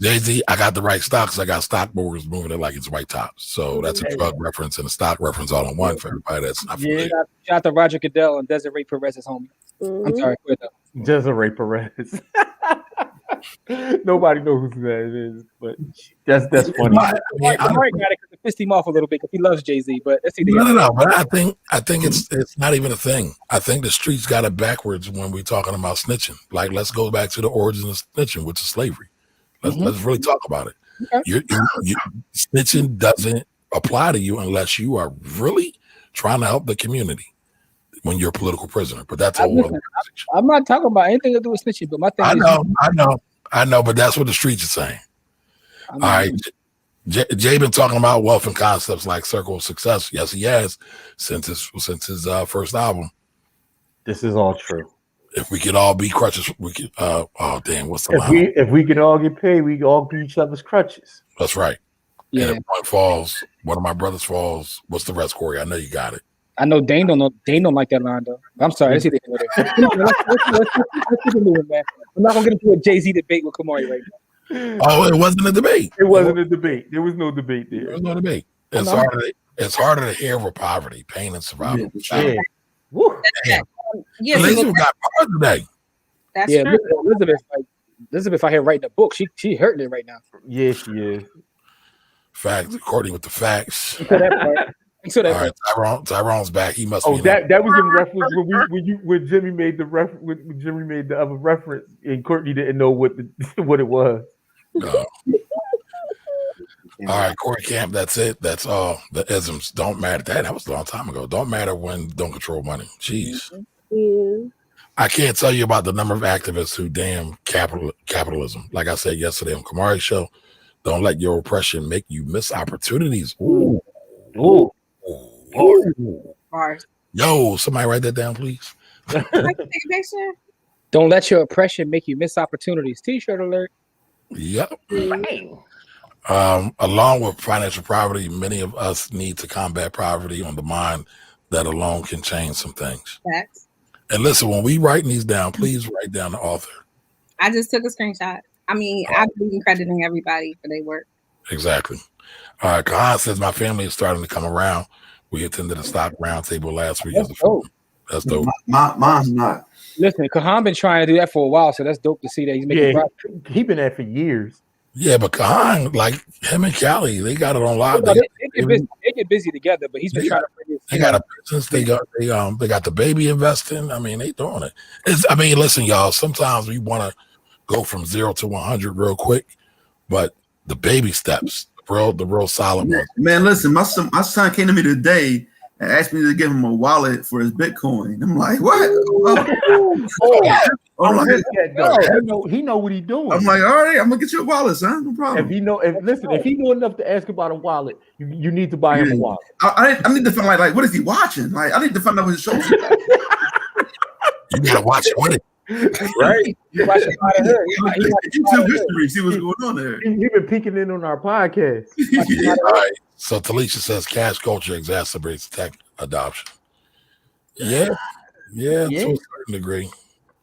Jay-Z, I got the right stocks. I got stockbrokers moving it like it's white tops. So that's a drug reference and a stock reference all in one for everybody that's not familiar. Shout out to Roger Goodell and Desiree Perez's homie. I'm sorry, Desiree Perez. Nobody knows who that is, but that's funny. I'm right about it because it pissed him off a little bit because he loves Jay-Z, but let's see. No. But I think it's not even a thing. I think the streets got it backwards when we're talking about snitching. Like, let's go back to the origin of snitching, which is slavery. Let's really talk about it. Okay. Snitching doesn't apply to you unless you are really trying to help the community when you're a political prisoner. But that's a whole other conversation. I'm not talking about anything to do with snitching, but my thing I know, but that's what the streets are saying. All right. Jay been talking about wealth and concepts like circle of success. Yes, he has since his first album. This is all true. If we could all be crutches, we could. What's the line? If we could all get paid, we could all be each other's crutches. That's right. Yeah. And if one falls, one of my brothers falls. What's the rest, Corey? I know you got it. I know Dane don't like that line though. I'm sorry. Let's see let's keep it moving, man. I'm not gonna get into a Jay-Z debate with Kamari right now. Oh, it wasn't a debate. It wasn't a debate. There was no debate there. There was no debate. It's harder to hear with poverty, pain, and survival. Yeah. Woo. Damn. Elizabeth got power today. That's true. Elizabeth out here writing a book. She hurting it right now. Yeah, she is. Facts, according with the facts. Until All that right, Tyrone's back. He must Oh, be. that was in reference when Jimmy made the when Jimmy made the other reference, and Courtney didn't know what what it was. All right, Corey Camp. That's it. That's all. The isms don't matter. That was a long time ago. Don't matter when don't control money. Jeez. Yeah. I can't tell you about the number of activists who damn capitalism. Like I said yesterday on Kamari's show, don't let your oppression make you miss opportunities. Ooh. Ooh. Ooh. Bars. Yo, somebody write that down, please. Take a picture. don't let your oppression make you miss opportunities. T-shirt alert. Yep. Along with financial poverty, many of us need to combat poverty on the mind that alone can change some things. Facts. And listen, when we writing these down, please write down the author. I just took a screenshot. I mean, I've been crediting everybody for their work. Exactly. All right. Kahan says my family is starting to come around. We attended a stock roundtable last week. That's dope. That's dope. Mine's not. Listen, Kahan been trying to do that for a while, so that's dope to see that he's making progress. He been at for years. Yeah, but Kahan, like him and Callie, they got it on lock. They get busy together, but he's been trying to bring They got a business. They got the baby investing. I mean, they doing it. Listen, y'all. Sometimes we want to go from 0 to 100 real quick, but the baby steps, the real solid ones. Man, listen, my son came to me today and asked me to give him a wallet for his Bitcoin. I'm like, what? He know what he's doing. I'm like, all right, I'm gonna get you a wallet, son. No problem. If he know enough to ask about a wallet, you need to buy him a wallet. I need to find like what is he watching? Like, I need to find out what his shows. You gotta watch it with it. Right? You watch it out of her. YouTube history, see what's going on there. You've been peeking in on our podcast. All right. So Talisha says cash culture exacerbates tech adoption. Yeah, to a certain degree.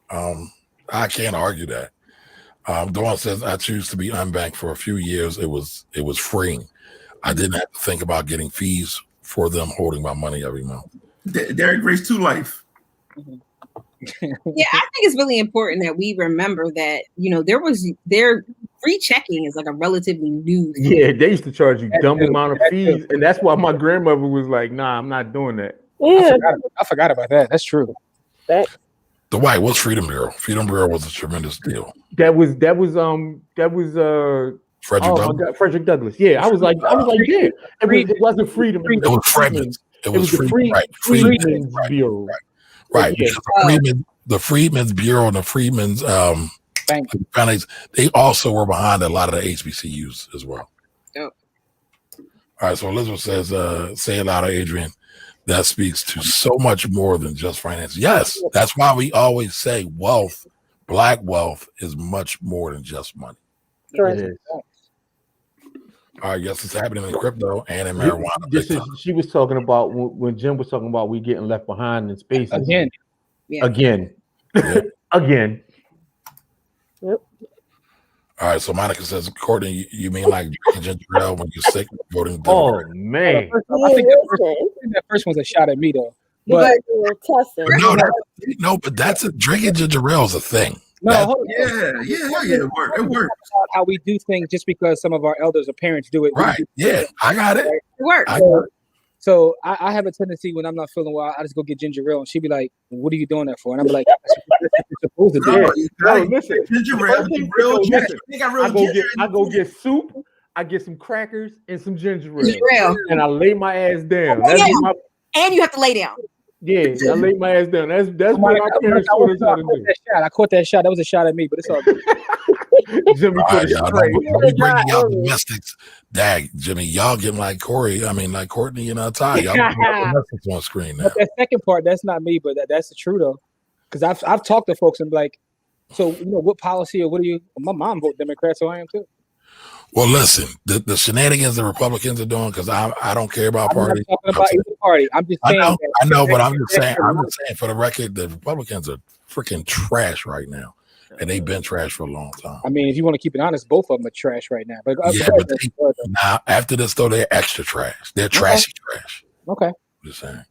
I can't argue that. Dawn says I choose to be unbanked for a few years. It was freeing. I didn't have to think about getting fees for them holding my money every month. Derek Grace 2 Life. Yeah, I think it's really important that we remember that, their free checking is like a relatively new thing. Yeah, they used to charge you dumb amount of fees, and that's why my grandmother was like, "Nah, I'm not doing that." Yeah, I forgot about that. That's true. Dwight, what's Freedom Bureau? Freedom Bureau was a tremendous deal. That was Frederick Douglass. God, Frederick Douglass. Yeah, I was like, yeah, it wasn't freedom. It was Freedmen's. It was Freedmen's Bureau. Right. Because the Freedmen's Bureau and the Freedmen's families, they also were behind a lot of the HBCUs as well. Yep. All right. So Elizabeth says, say it louder, Adrian. That speaks to so much more than just finance. Yes, that's why we always say wealth, Black wealth, is much more than just money. Correct. All right, yes, it's happening in crypto and in marijuana. She was talking about when Jim was talking about we getting left behind in space Again. Again. Yep. All right, so Monica says, Courtney, you mean like ginger ale when you're sick voting? Oh man, I think that first one's a shot at me though. But no, but that's drinking ginger ale is a thing. No, it works. How we do things just because some of our elders or parents do it. Right. Yeah, I got it. It works. So I have a tendency when I'm not feeling well, I just go get ginger ale, and she'd be like, "What are you doing that for?" And I'm like, "That's what you're supposed to do." No, listen, ginger ale. I go get soup. I get some crackers and some ginger ale, and I lay my ass down. And you have to lay down. Yeah, I laid my ass down. That's what our parents told us how to do. I caught that shot. That was a shot at me, but it's all good. Jimmy, don't be bringing out domestics. Dag, Jimmy, y'all getting like Corey. I mean, like Courtney and Ty. Y'all domestics on screen now. But that second part, that's not me, but that's the true though. Because I've talked to folks and be like, so what policy or what do you? My mom voted Democrat, so I am too. Well, listen, the shenanigans the Republicans are doing, because I don't care about parties. I'm not talking about either party. I'm just saying. I know, but I'm just saying for the record, the Republicans are freaking trash right now, and they've been trash for a long time. I mean, if you want to keep it honest, both of them are trash right now. But now after this though, they're extra trash. They're trashy trash. Okay. Just saying.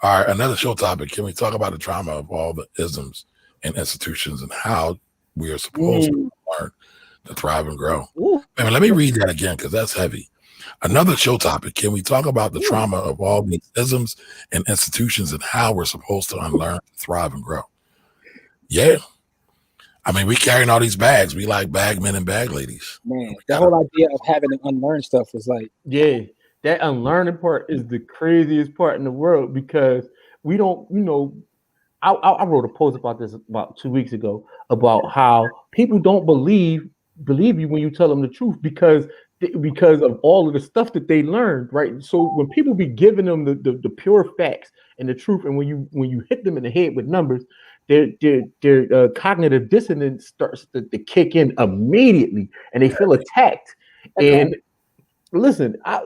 All right, another show topic. Can we talk about the trauma of all the isms and institutions and how we are supposed to learn to thrive and grow? Man, let me read that again because that's heavy. Another show topic. Can we talk about the trauma of all these isms and institutions and how we're supposed to unlearn, thrive, and grow? Yeah. I mean, we carrying all these bags. We like bag men and bag ladies. Man, the whole idea of having to unlearn stuff is like, yeah, that unlearning part is the craziest part in the world because we don't, I wrote a post about this about 2 weeks ago about how people don't believe you when you tell them the truth because of all of the stuff that they learned, right? So when people be giving them the pure facts and the truth, and when you hit them in the head with numbers, their cognitive dissonance starts to kick in immediately, and they feel attacked. And listen, I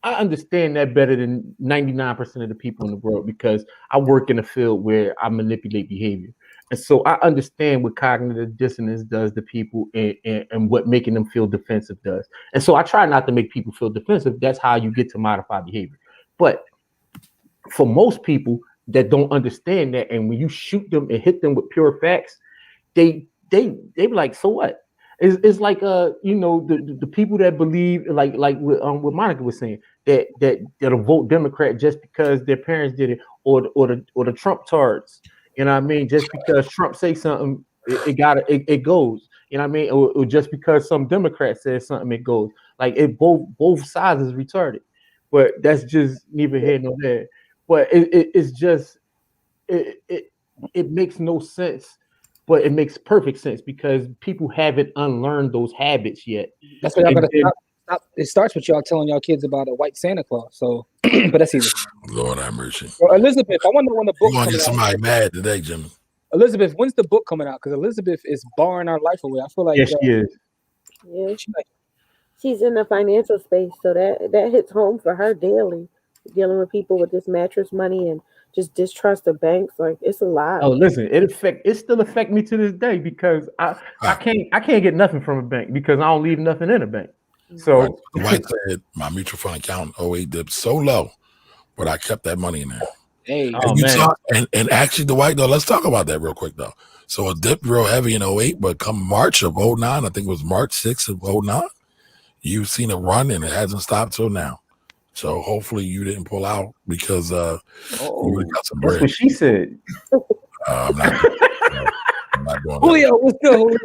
understand that better than 99% of the people in the world because I work in a field where I manipulate behavior. And so I understand what cognitive dissonance does to people and what making them feel defensive does. And so I try not to make people feel defensive. That's how you get to modify behavior. But for most people that don't understand that, and when you shoot them and hit them with pure facts, they be like, so what? It's like the people that believe like what Monica was saying that'll vote Democrat just because their parents did it, or the Trump tards. You know what I mean? Just because Trump say something, it goes. You know what I mean? Or just because some Democrat says something, it goes. Like both sides is retarded. But that's just neither here nor there. But it's just it makes no sense. But it makes perfect sense because people haven't unlearned those habits yet. That's what y'all gotta stop. It starts with y'all telling y'all kids about a white Santa Claus. So, but that's easy. Lord have mercy. Well, Elizabeth, I wonder when the book. You want to get somebody mad today, Jimmy? Elizabeth, when's the book coming out? Because Elizabeth is barring our life away. I feel like yes, she is. Yeah, she's in the financial space, so that hits home for her daily, dealing with people with this mattress money and just distrust of banks. Like, it's a lot. Oh, listen, it still affect me to this day because I can't get nothing from a bank because I don't leave nothing in a bank. So the White said my mutual fund account 08 dipped so low, but I kept that money in there. Hey, and actually, the White though, let's talk about that real quick though. So it dipped real heavy in 08, but come March of 09, I think it was March 6th of 09, you've seen it run and it hasn't stopped till now. So hopefully you didn't pull out because you would have got some bread. That's what she said. I'm not doing Julio, what's good,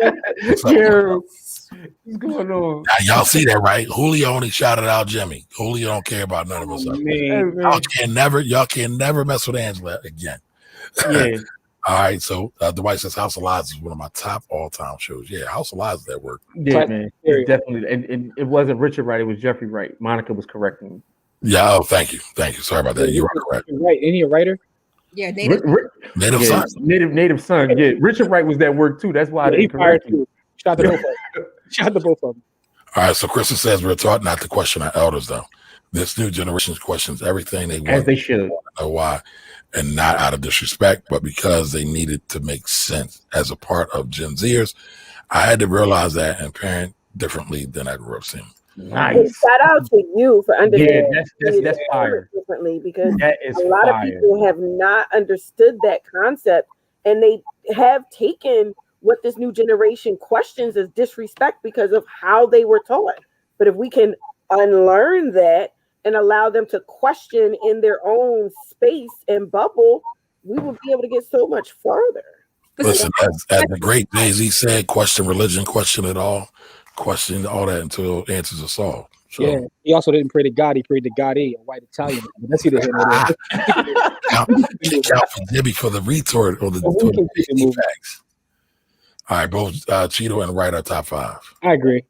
Julio? What's going on? Now, y'all see that, right? Julio only shouted out Jimmy. Julio don't care about none of us. Y'all can never mess with Angela again. Yeah. All right, so the White says House of Lies is one of my top all-time shows. Yeah, House of Lies is that work. Yeah, man. It's definitely. And it wasn't Richard Wright, it was Jeffrey Wright. Monica was correcting me. Yeah, thank you. Sorry about that. You are correct. Right, ain't he a writer? Yeah, native son. Native son. Yeah, Richard Wright was that work too. That's why they correct you. Shout out to both of them. Shout out to both of them. All right, so Krista says we're taught not to question our elders, though. This new generation questions everything they want. As they should. Know why, and not out of disrespect, but because they needed to make sense as a part of Gen Zers. I had to realize that and parent differently than I grew up seeing. Nice. And shout out to you for understanding that's fire. Differently because that is a lot of people have not understood that concept, and they have taken what this new generation questions as disrespect because of how they were taught. But if we can unlearn that and allow them to question in their own space and bubble, we will be able to get so much further. Listen, as the great Jay-Z said, question religion, question it all, question all that until answers are solved. So, yeah, he also didn't pray to God, he prayed to God, a white Italian. That's either him or count for Debbie for the retort or the facts. All right, both Cheeto and Wright are top 5. I agree.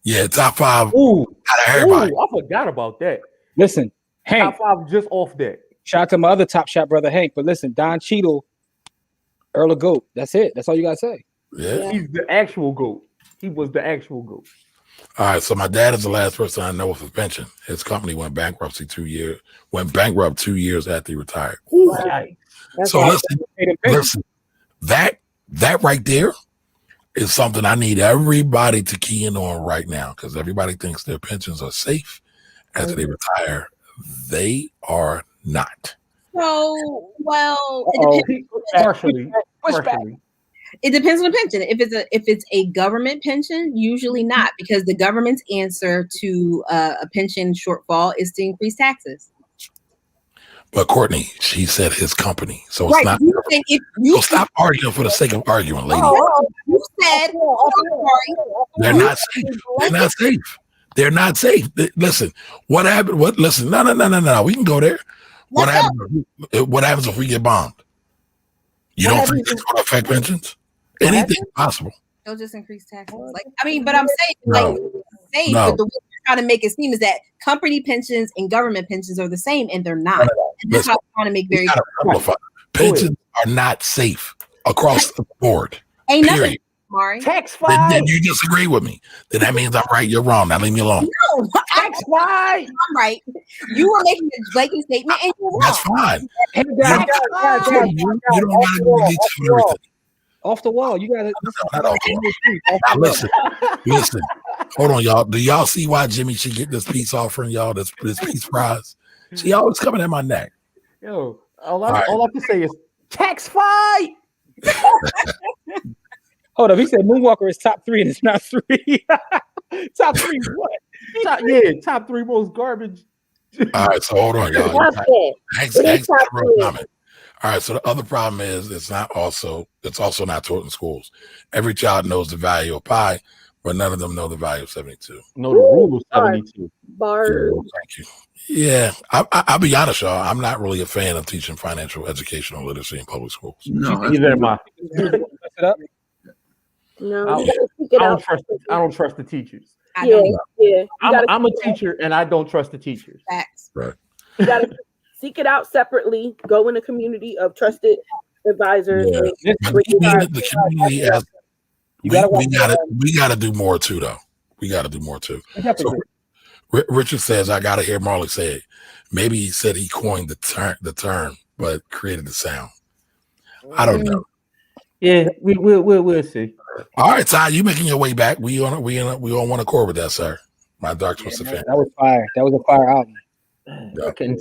Yeah, top 5. Ooh, everybody. I forgot about that. Listen, Hank. Top 5 just off that. Shout out to my other top shot brother Hank. But listen, Don Cheadle, Earl of Goat. That's it. That's all you gotta say. Yeah. He's the actual GOAT. He was the actual GOAT. All right, so my dad is the last person I know with a pension. His company went bankrupt 2 years after he retired. Right. So listen, that right there is something I need everybody to key in on right now because everybody thinks their pensions are safe after they retire. They are not. So, well, partially. It depends on the pension. If it's a government pension, usually not, because the government's answer to a pension shortfall is to increase taxes. But Courtney, she said his company, so it's Right. not. So stop arguing for the sake of arguing, lady. You said They're not safe. They're not safe. They're not safe. Listen, what happened? Listen, no. We can go there. What happens if we get bombed? You don't think it's going to affect pensions? Anything possible. They'll just increase taxes. But I'm saying, but the way you're trying to make it seem is that company pensions and government pensions are the same, and they're not. And that's how I'm trying to make very clear. Pensions are not safe across the board. Ain't nothing, Mari. Tax fight. Then you disagree with me. Then that means I'm right. You're wrong. Now leave me alone. No, tax fight. I'm right. You were making a blanket statement, and you're wrong. That's fine. You don't got to go into everything. Off the wall. You gotta listen. Hold on, y'all. Do y'all see why Jimmy should get this peace offering, y'all? This peace prize. She always coming at my neck. Yo, all I can say is tax fight. Hold up. He said Moonwalker is top 3 and it's not 3. Top 3 what? Top 3 most garbage. All right, so hold on, y'all. Thanks for the real comment. All right, so the other problem is it's also not taught in schools. Every child knows the value of pi, but none of them know the value of 72. No, the rule of 72. Thank you. Yeah, I'll be honest, y'all. I'm not really a fan of teaching financial educational literacy in public schools. No, neither am I. No, I don't trust the teachers. Yeah. I'm a teacher, and I don't trust the teachers. Facts. Right. You got to seek it out separately. Go in a community of trusted advisors. Yeah. The community has. We got to do more too, though. We got to do more too. So, Richard says, "I got to hear Marley say it." Maybe he said he coined the term, but created the sound. I don't know. Yeah, we'll see. All right, Ty, you making your way back. We on one accord with that, sir. My Dark Twisted fan. That was fire. That was a fire album.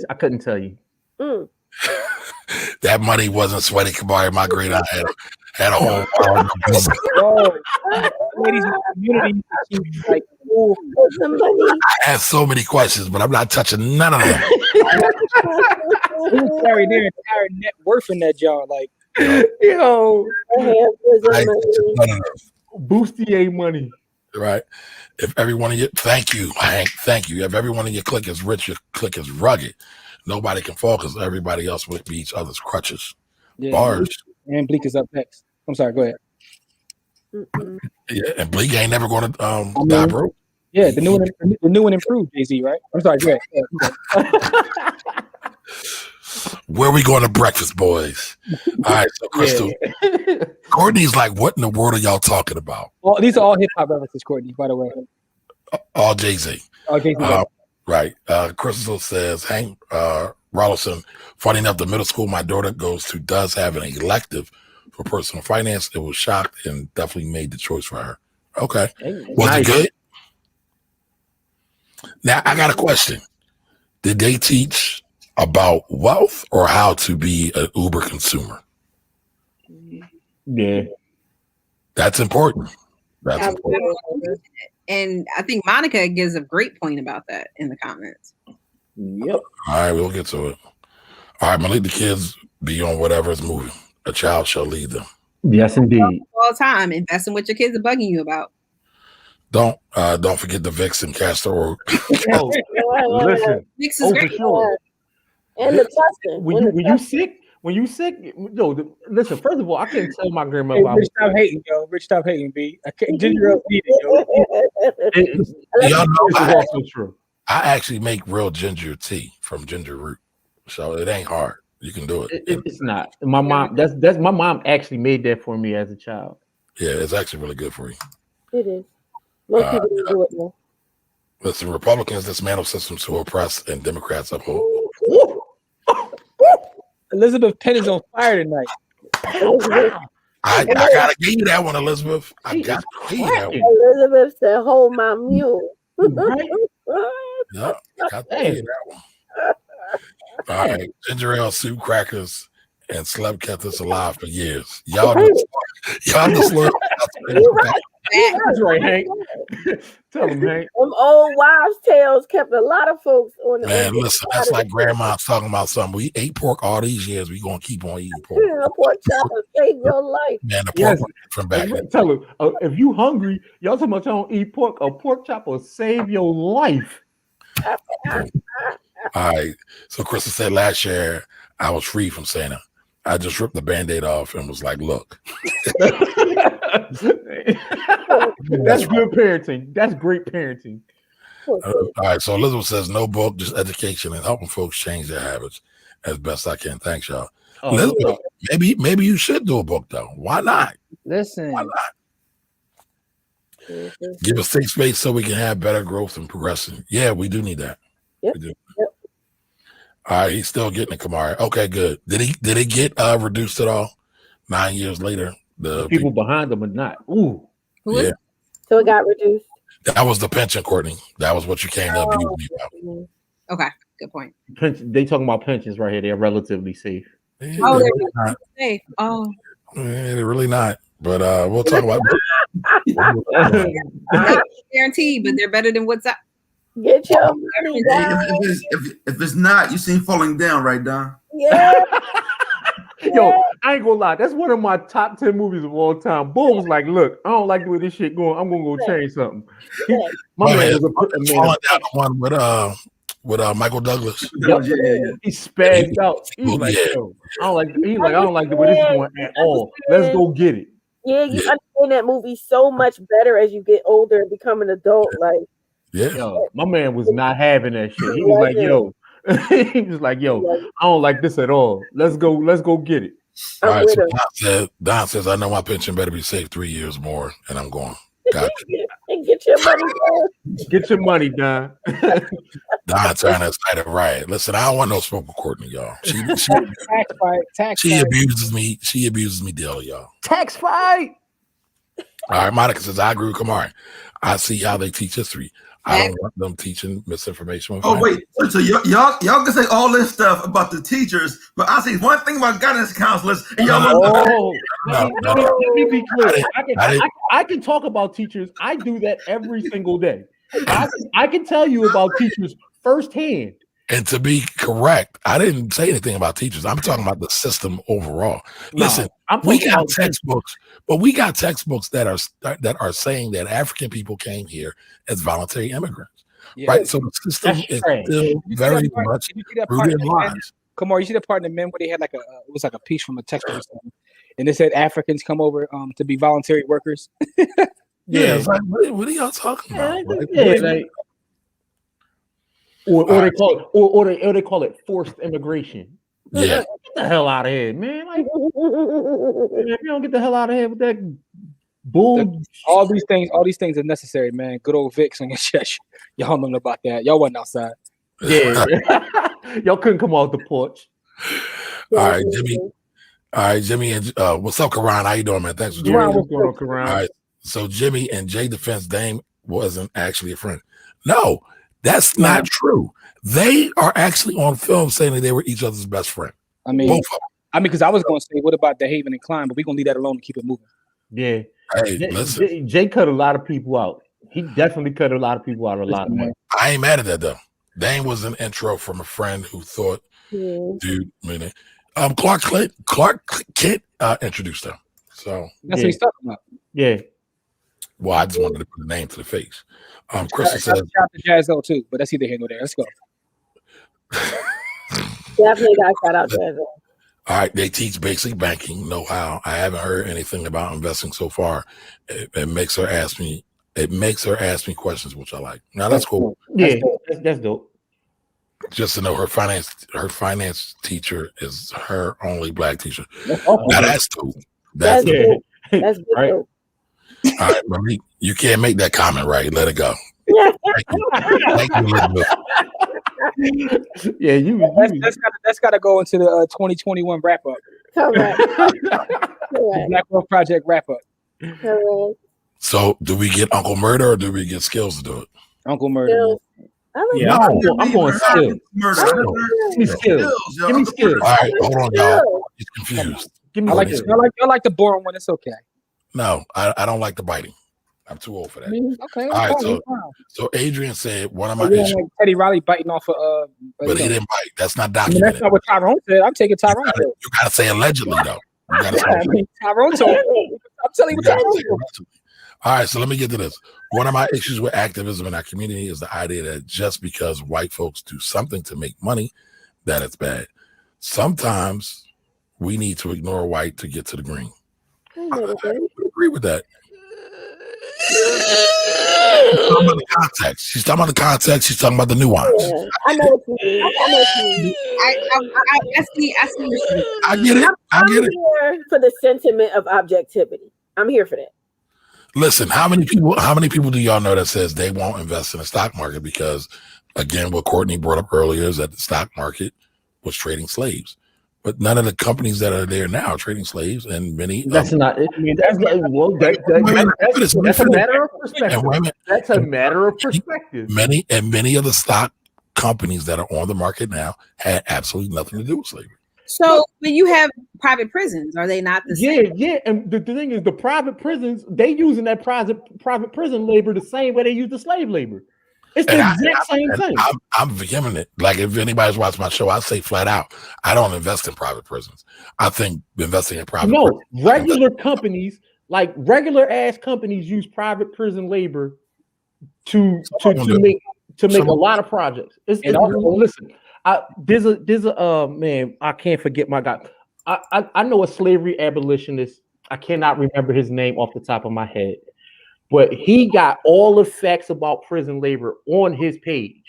I couldn't tell you. That money wasn't sweaty Kabari. My great aunt had a whole ladies in the community, like, I have so many questions, but I'm not touching none of them. Who carried their entire net worth in that jar? Like, Bustier money. Right. If every one of you, thank you, Hank. Thank you. If every one of your clique is rich, your clique is rugged. Nobody can fall because everybody else would be each other's crutches. yeah, Bars. And Bleak is up next. I'm sorry. Go ahead. Yeah, and Bleak ain't never going to die broke. Yeah, the new one improved, Jay-Z, right? I'm sorry. Go ahead. Where we going to breakfast, boys? All right, so Crystal. Yeah. Courtney's like, what in the world are y'all talking about? Well, these are all hip hop references, Courtney, by the way. All Jay-Z. All Jay-Z. Right. Crystal says, Hank Rollison, funny enough, the middle school my daughter goes to does have an elective for personal finance. It was shocked and definitely made the choice for her. Okay. Was it good? Now, I got a question. Did they teach about wealth or how to be an Uber consumer? Yeah. That's important. That's important. And I think Monica gives a great point about that in the comments. Yep. All right, we'll get to it. All right, let the kids be on whatever is moving. A child shall lead them. Yes, indeed. All the time, invest in what your kids are bugging you about. Don't forget the Vicks and castor oil. Listen. Vicks is great. Sure. And the testing. When you sick, listen, first of all, I can't tell my grandmother. Hey, Rich, stop hating, yo. Rich, stop hating, B. I can't ginger ale beat it, yo. Y'all know also true. I actually make real ginger tea from ginger root. So it ain't hard. You can do it. It's not. My mom, that's my mom actually made that for me as a child. Yeah, it's actually really good for you. It is. Most people don't do it now. Listen, Republicans dismantle systems to oppress and Democrats uphold. Elizabeth Penn is on fire tonight. I gotta give you that one, Elizabeth. I got to give you that one. Elizabeth said, "Hold my mule." Right? Yep, got to give you that one. All right, ginger ale, soup, crackers, and Slep kept us alive for years. Y'all just learned. You're right. That's right, Hank. Tell him, Hank. Them old wives' tales kept a lot of folks on the. Man, listen, that's like grandma's talking about something. We ate pork all these years. We gonna keep on eating pork. Pork chop will save your life. Man, the pork from back. Tell him, if you hungry, y'all talking about y'all don't eat pork. A pork chop will save your life. All right. So Crystal said last year I was free from Santa. I just ripped the Band-Aid off and was like, look. That's good parenting. That's great parenting. All right. So Elizabeth says no book, just education and helping folks change their habits as best I can. Thanks, y'all. Elizabeth, maybe you should do a book though. Why not? Listen. Why not? Give a safe space so we can have better growth and progression. Yeah, we do need that. Yep. We do. Yep. All right, he's still getting it, Kamari. Okay, good. Did it get reduced at all? 9 years later, the people behind them are not. Ooh. Yeah. So it got reduced. That was the pension, Courtney. That was what you came to abuse me about. Okay, good point. They talking about pensions right here. They're relatively safe. Yeah, Oh, they're really safe. Oh, yeah, they're really not. But we'll talk about not guaranteed, but they're better than what's up. Get your money down. If it's not, you seen Falling Down, right, Don? Yeah. Yo, I ain't gonna lie. That's one of my top 10 movies of all time. Bull was like, "Look, I don't like the way this shit going. I'm gonna go change something." My man was a Falling Down, the one with Michael Douglas. Yep. He spazzed out. He was like, "Yo, I don't like." He's like, "I don't like the way this is going at all. Let's go get it." Yeah, you understand that movie so much better as you get older and become an adult. Like, yo, my man was not having that shit. He was like, "Yo." He was like, "Yo, I don't like this at all. Let's go get it." All right, so Don says, "I know my pension better be safe 3 years more," and I'm going. Gotcha. And get your money, Don. Get your money, Don. Don trying to excite a riot. Listen, I don't want no smoke with Courtney, y'all. She abuses me. She abuses me daily, y'all. Tax fight. All right, Monica says, "I agree with Kamari. I see how they teach history. I don't want them teaching misinformation." Oh, wait. So y'all can say all this stuff about the teachers, but I see one thing about guidance counselors, and y'all let me be clear. I can talk about teachers. I do that every single day. I can tell you about teachers firsthand. And to be correct, I didn't say anything about teachers. I'm talking about the system overall. Listen, we got textbooks, but we got textbooks that are saying that African people came here as voluntary immigrants, right? So the system is still very much rooted in lies. Come on, you see the part in the men where they had like it was like a piece from a textbook or something, and they said Africans come over to be voluntary workers. Yeah, it's like, what are y'all talking about? Or they call it forced immigration. Yeah, get the hell out of here, man! Like, if you don't get the hell out of here with that bull. All these things are necessary, man. Good old Vicks on your chest. Y'all know about that. Y'all wasn't outside. Yeah, y'all couldn't come off the porch. All right, Jimmy, and what's up, Karan? How you doing, man? Thanks for joining. What's going on, Karan? All right, so Jimmy and Jay defense Dame wasn't actually a friend. No. That's not true. They are actually on film saying that they were each other's best friend. I mean, because I was going to say, what about DeHaven and Klein? But we're going to leave that alone and keep it moving. Yeah. Hey, listen. Jay cut a lot of people out. He definitely cut a lot of people out of a lot of money. I ain't mad at that, though. Dane was an intro from a friend who thought, dude, Clark Kent introduced him. So that's what he's talking about. Yeah. Well, I just wanted to put a name to the face. Crystal says, shout out to Jazzo too, but that's either here nor there. Let's go. Definitely got shout out Jazzo. All right, they teach basic banking know-how. I haven't heard anything about investing so far. It makes her ask me. It makes her ask me questions, which I like. Now that's cool. Yeah, that's dope. Just to know her finance teacher is her only black teacher. Now that's dope. That's good. That's good. Right? All right, Marie, you can't make that comment, right? Let it go. Thank you, Elizabeth. Yeah, that's got to go into the 2021 wrap up. Correct. Black World Project wrap up. Correct. So, do we get Uncle Murder or do we get Skills to do it? Uncle Murder. Yeah, I'm going skills. Give me skills. Give me skills. All right, hold on, y'all. He's confused. Give me I like the boring one. It's okay. No, I don't like the biting. I'm too old for that. Okay. All right, so Adrian said one of my issues. Like Teddy Riley biting off but he didn't bite. That's not I mean, documented. that's not what Tyrone said. I'm taking Tyrone. You gotta say allegedly though. You gotta say Tyrone told me. I'm telling you what Tyrone told me. All right, so let me get to this. One of my issues with activism in our community is the idea that just because white folks do something to make money, that it's bad. Sometimes we need to ignore white to get to the green. I agree with that. She's talking about the context. She's talking about the context. She's talking about the nuance. Yeah, I know what you mean. I see. I get it. I'm here for the sentiment of objectivity. I'm here for that. Listen, how many people do y'all know that says they won't invest in the stock market because, again, what Courtney brought up earlier is that the stock market was trading slaves. But none of the companies that are there now are trading slaves, and many. That's not. I mean, that's a matter of perspective. That's a matter of perspective. Many of the stock companies that are on the market now had absolutely nothing to do with slavery. So, but you have private prisons, are they not the same? Yeah. And the thing is, the private prisons, they using that private prison labor the same way they use the slave labor. It's the exact same thing. I'm vehement. Like, if anybody's watched my show, I say flat out, I don't invest in private prisons. I think investing in private prisons. Regular companies, like regular ass companies, use private prison labor to make a lot of projects. Listen, there's a man, I can't forget my guy. I know a slavery abolitionist. I cannot remember his name off the top of my head. But he got all the facts about prison labor on his page.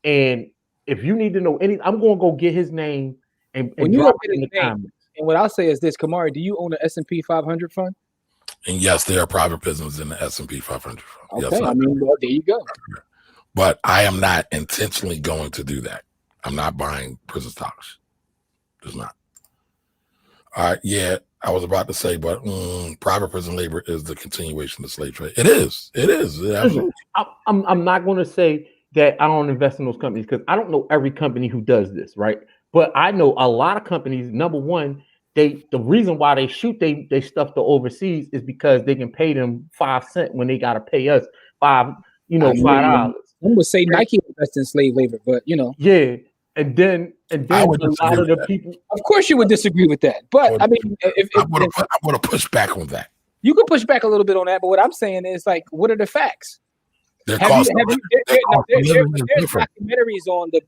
And if you need to know I'm going to go get his name and drop it in the comments. And what I'll say is this, Kamari, do you own an S&P 500 fund? And yes, there are private prisons in the S&P 500 fund. Okay, yes, well, there you go. But I am not intentionally going to do that. I'm not buying prison stocks. Just not. All right, yeah. I was about to say, but private prison labor is the continuation of slave trade. It is. Absolutely. I'm not going to say that I don't invest in those companies because I don't know every company who does this, right? But I know a lot of companies. Number one, the reason why they shoot they stuff to overseas is because they can pay them 5 cents when they got to pay us $5. I would say Nike invests in slave labor, but yeah. And then a lot of the people. Of course, you would disagree with that, but I mean, I'm going to push back on that. You can push back a little bit on that, but what I'm saying is, like, what are the facts? There's documentaries on the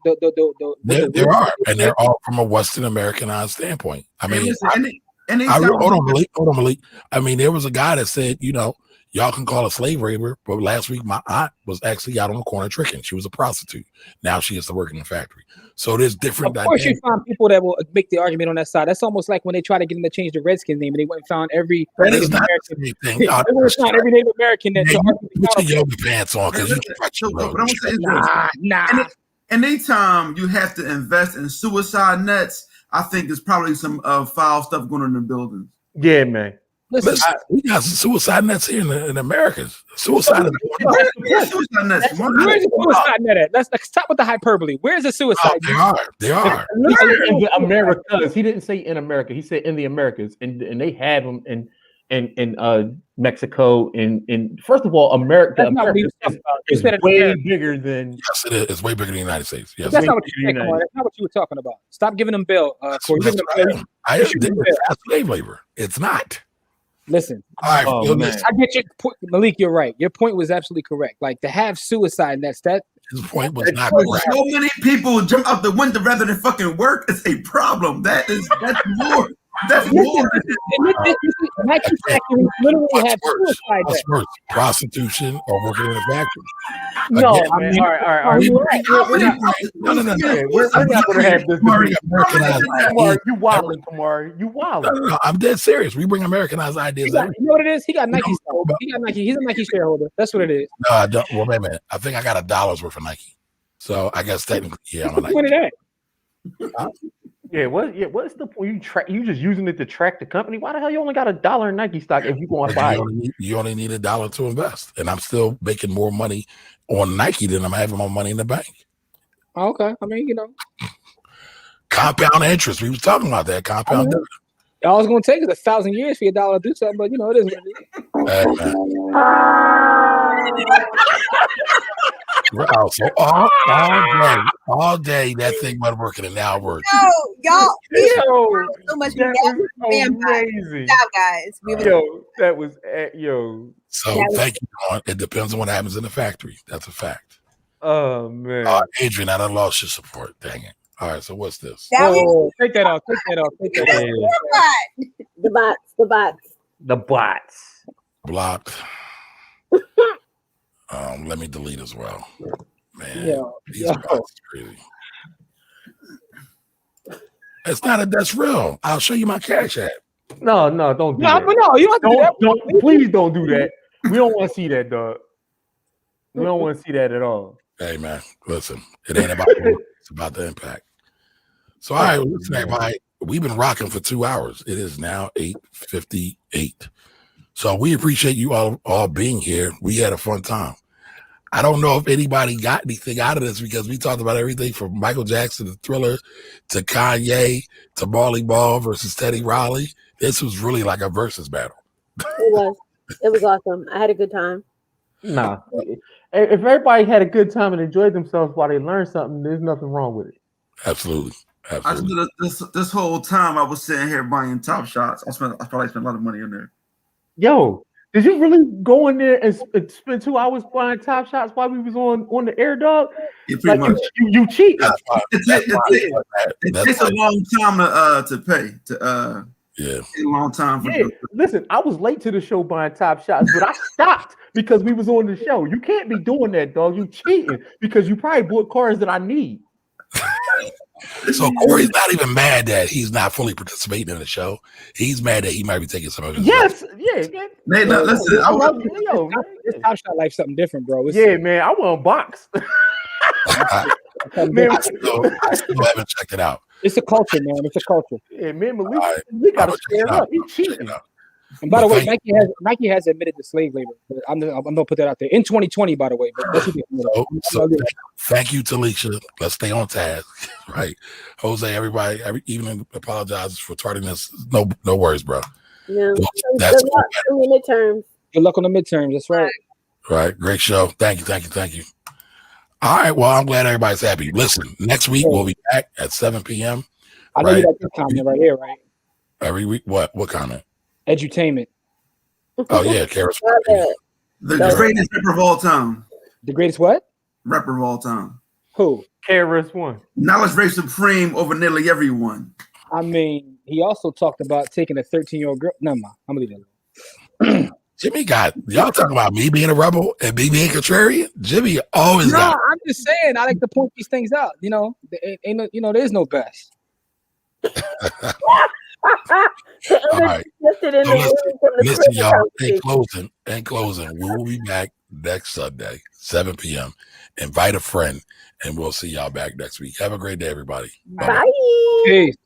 there are, and they're all from a Western Americanized standpoint. I mean, hold on, Malik. I mean, there was a guy that said, y'all can call it slave labor, but last week my aunt was actually out on the corner tricking. She was a prostitute. Now she has to work in the factory. So there's different. Of course, you find people that will make the argument on that side. That's almost like when they try to get them to change the Redskins name, and they went and found every Native American. They went and found every Native American that. Put your yoga pants on, because anytime you have to invest in suicide nets, I think there's probably some foul stuff going on in the buildings. Yeah, man. Listen, we got suicide nets here in America. Suicide nets. Where's the suicide net at? Let's stop with the hyperbole. Where's the suicide? They are. In the Americas. He didn't say in America. He said in the Americas, and they have them in Mexico. In first of all, America is way bigger than. Yes, it is. It's way bigger than the United States. Yes, that's not what you said. That's not what you were talking about. Stop giving them bill. I slave labor. It's not. Listen, I get your point, Malik. You're right. Your point was absolutely correct. Like, to have suicide nets, his point was not correct. So many people jump out the window rather than fucking work. It's a problem. That's more. That's more. Nike factories literally have suicide nets. Prostitution or working in a factory. No, again, I mean, all right. No. We're not going to have this. Kamari, you wilding, Kamari. You wilding. No, I'm dead serious. We bring Americanized ideas. You know what it is? He got Nike. He got Nike. He's a Nike shareholder. That's what it is. No, I don't. Well, wait a minute. I think I got $1 worth of Nike. So I guess technically, yeah, I'm a Nike. When did that? Yeah, what's the point? You just using it to track the company? Why the hell you only got $1 in Nike stock if you going to buy it? You only need $1 to invest, and I'm still making more money on Nike than I'm having my money in the bank. Okay, I mean, compound interest. We was talking about that compound. I was going to take it 1,000 years for your dollar to do something, but it is what it is. Wow, so all day that thing wasn't working, and now it works. Y'all, so much. That was amazing. Good job, guys. That was So thank you. It depends on what happens in the factory. That's a fact. Oh man, Adrian, I done lost your support. Dang it. All right, so what's this? Take that off. The bots. Blocked. Let me delete as well. Man, these bots are crazy. It's not that's real. I'll show you my Cash App. No, don't do that. No, you don't have to do that. Please don't do that. We don't want to see that, dog. We don't want to see that at all. Hey man, listen, it ain't about the work, it's about the impact. So all right, listen, everybody. We've been rocking for 2 hours. It is now 8:58. So we appreciate you all being here. We had a fun time. I don't know if anybody got anything out of this because we talked about everything from Michael Jackson to Thriller to Kanye to Marley Ball versus Teddy Riley. This was really like a versus battle. It was awesome. I had a good time. Nah. If everybody had a good time and enjoyed themselves while they learned something, there's nothing wrong with it. Absolutely. This whole time I was sitting here buying Top Shots. I probably spent a lot of money in there. Yo, did you really go in there and spend 2 hours buying Top Shots while we was on the air, dog? Yeah, pretty much. You cheated. It takes a long time to pay. Yeah, a long time. Listen, I was late to the show buying Top Shots, but I stopped because we was on the show. You can't be doing that, dog. You cheating because you probably bought cars that I need. So Corey's not even mad that he's not fully participating in the show. He's mad that he might be taking some of his. Yes, life. yeah. Man, listen, this Top Shot life something different, bro. Man, I want a box. Man, I still haven't checked it out. It's a culture, man. It's a culture. Yeah, man, but we gotta share up. He's cheating. And by the way, Nike has admitted to slave labor. I'm gonna put that out there in 2020. By the way, but thank you, Talisha. Let's stay on task, right? Jose, everybody, even apologizes for tardiness. No worries, bro. Yeah, that's good luck on the midterms. Good luck on the midterms. That's right. Right, great show. Thank you. All right, well, I'm glad everybody's happy. Listen, next week we'll be back at 7 p.m. I know you got this comment right here, right? Every week, what comment? Edutainment. Oh yeah, Karis. The greatest rapper of all time. The greatest what? Rapper of all time. Who? KRS-One. Knowledge rates supreme over nearly everyone. I mean, he also talked about taking a 13-year-old girl. No, I'm gonna leave that alone. Jimmy y'all talking about me being a rebel and me being contrarian? Jimmy always got. No, I'm just saying. I like to point these things out. There is no best. All right. Listen, y'all. In closing, we will be back next Sunday, 7 p.m. Invite a friend, and we'll see y'all back next week. Have a great day, everybody. Bye. Peace.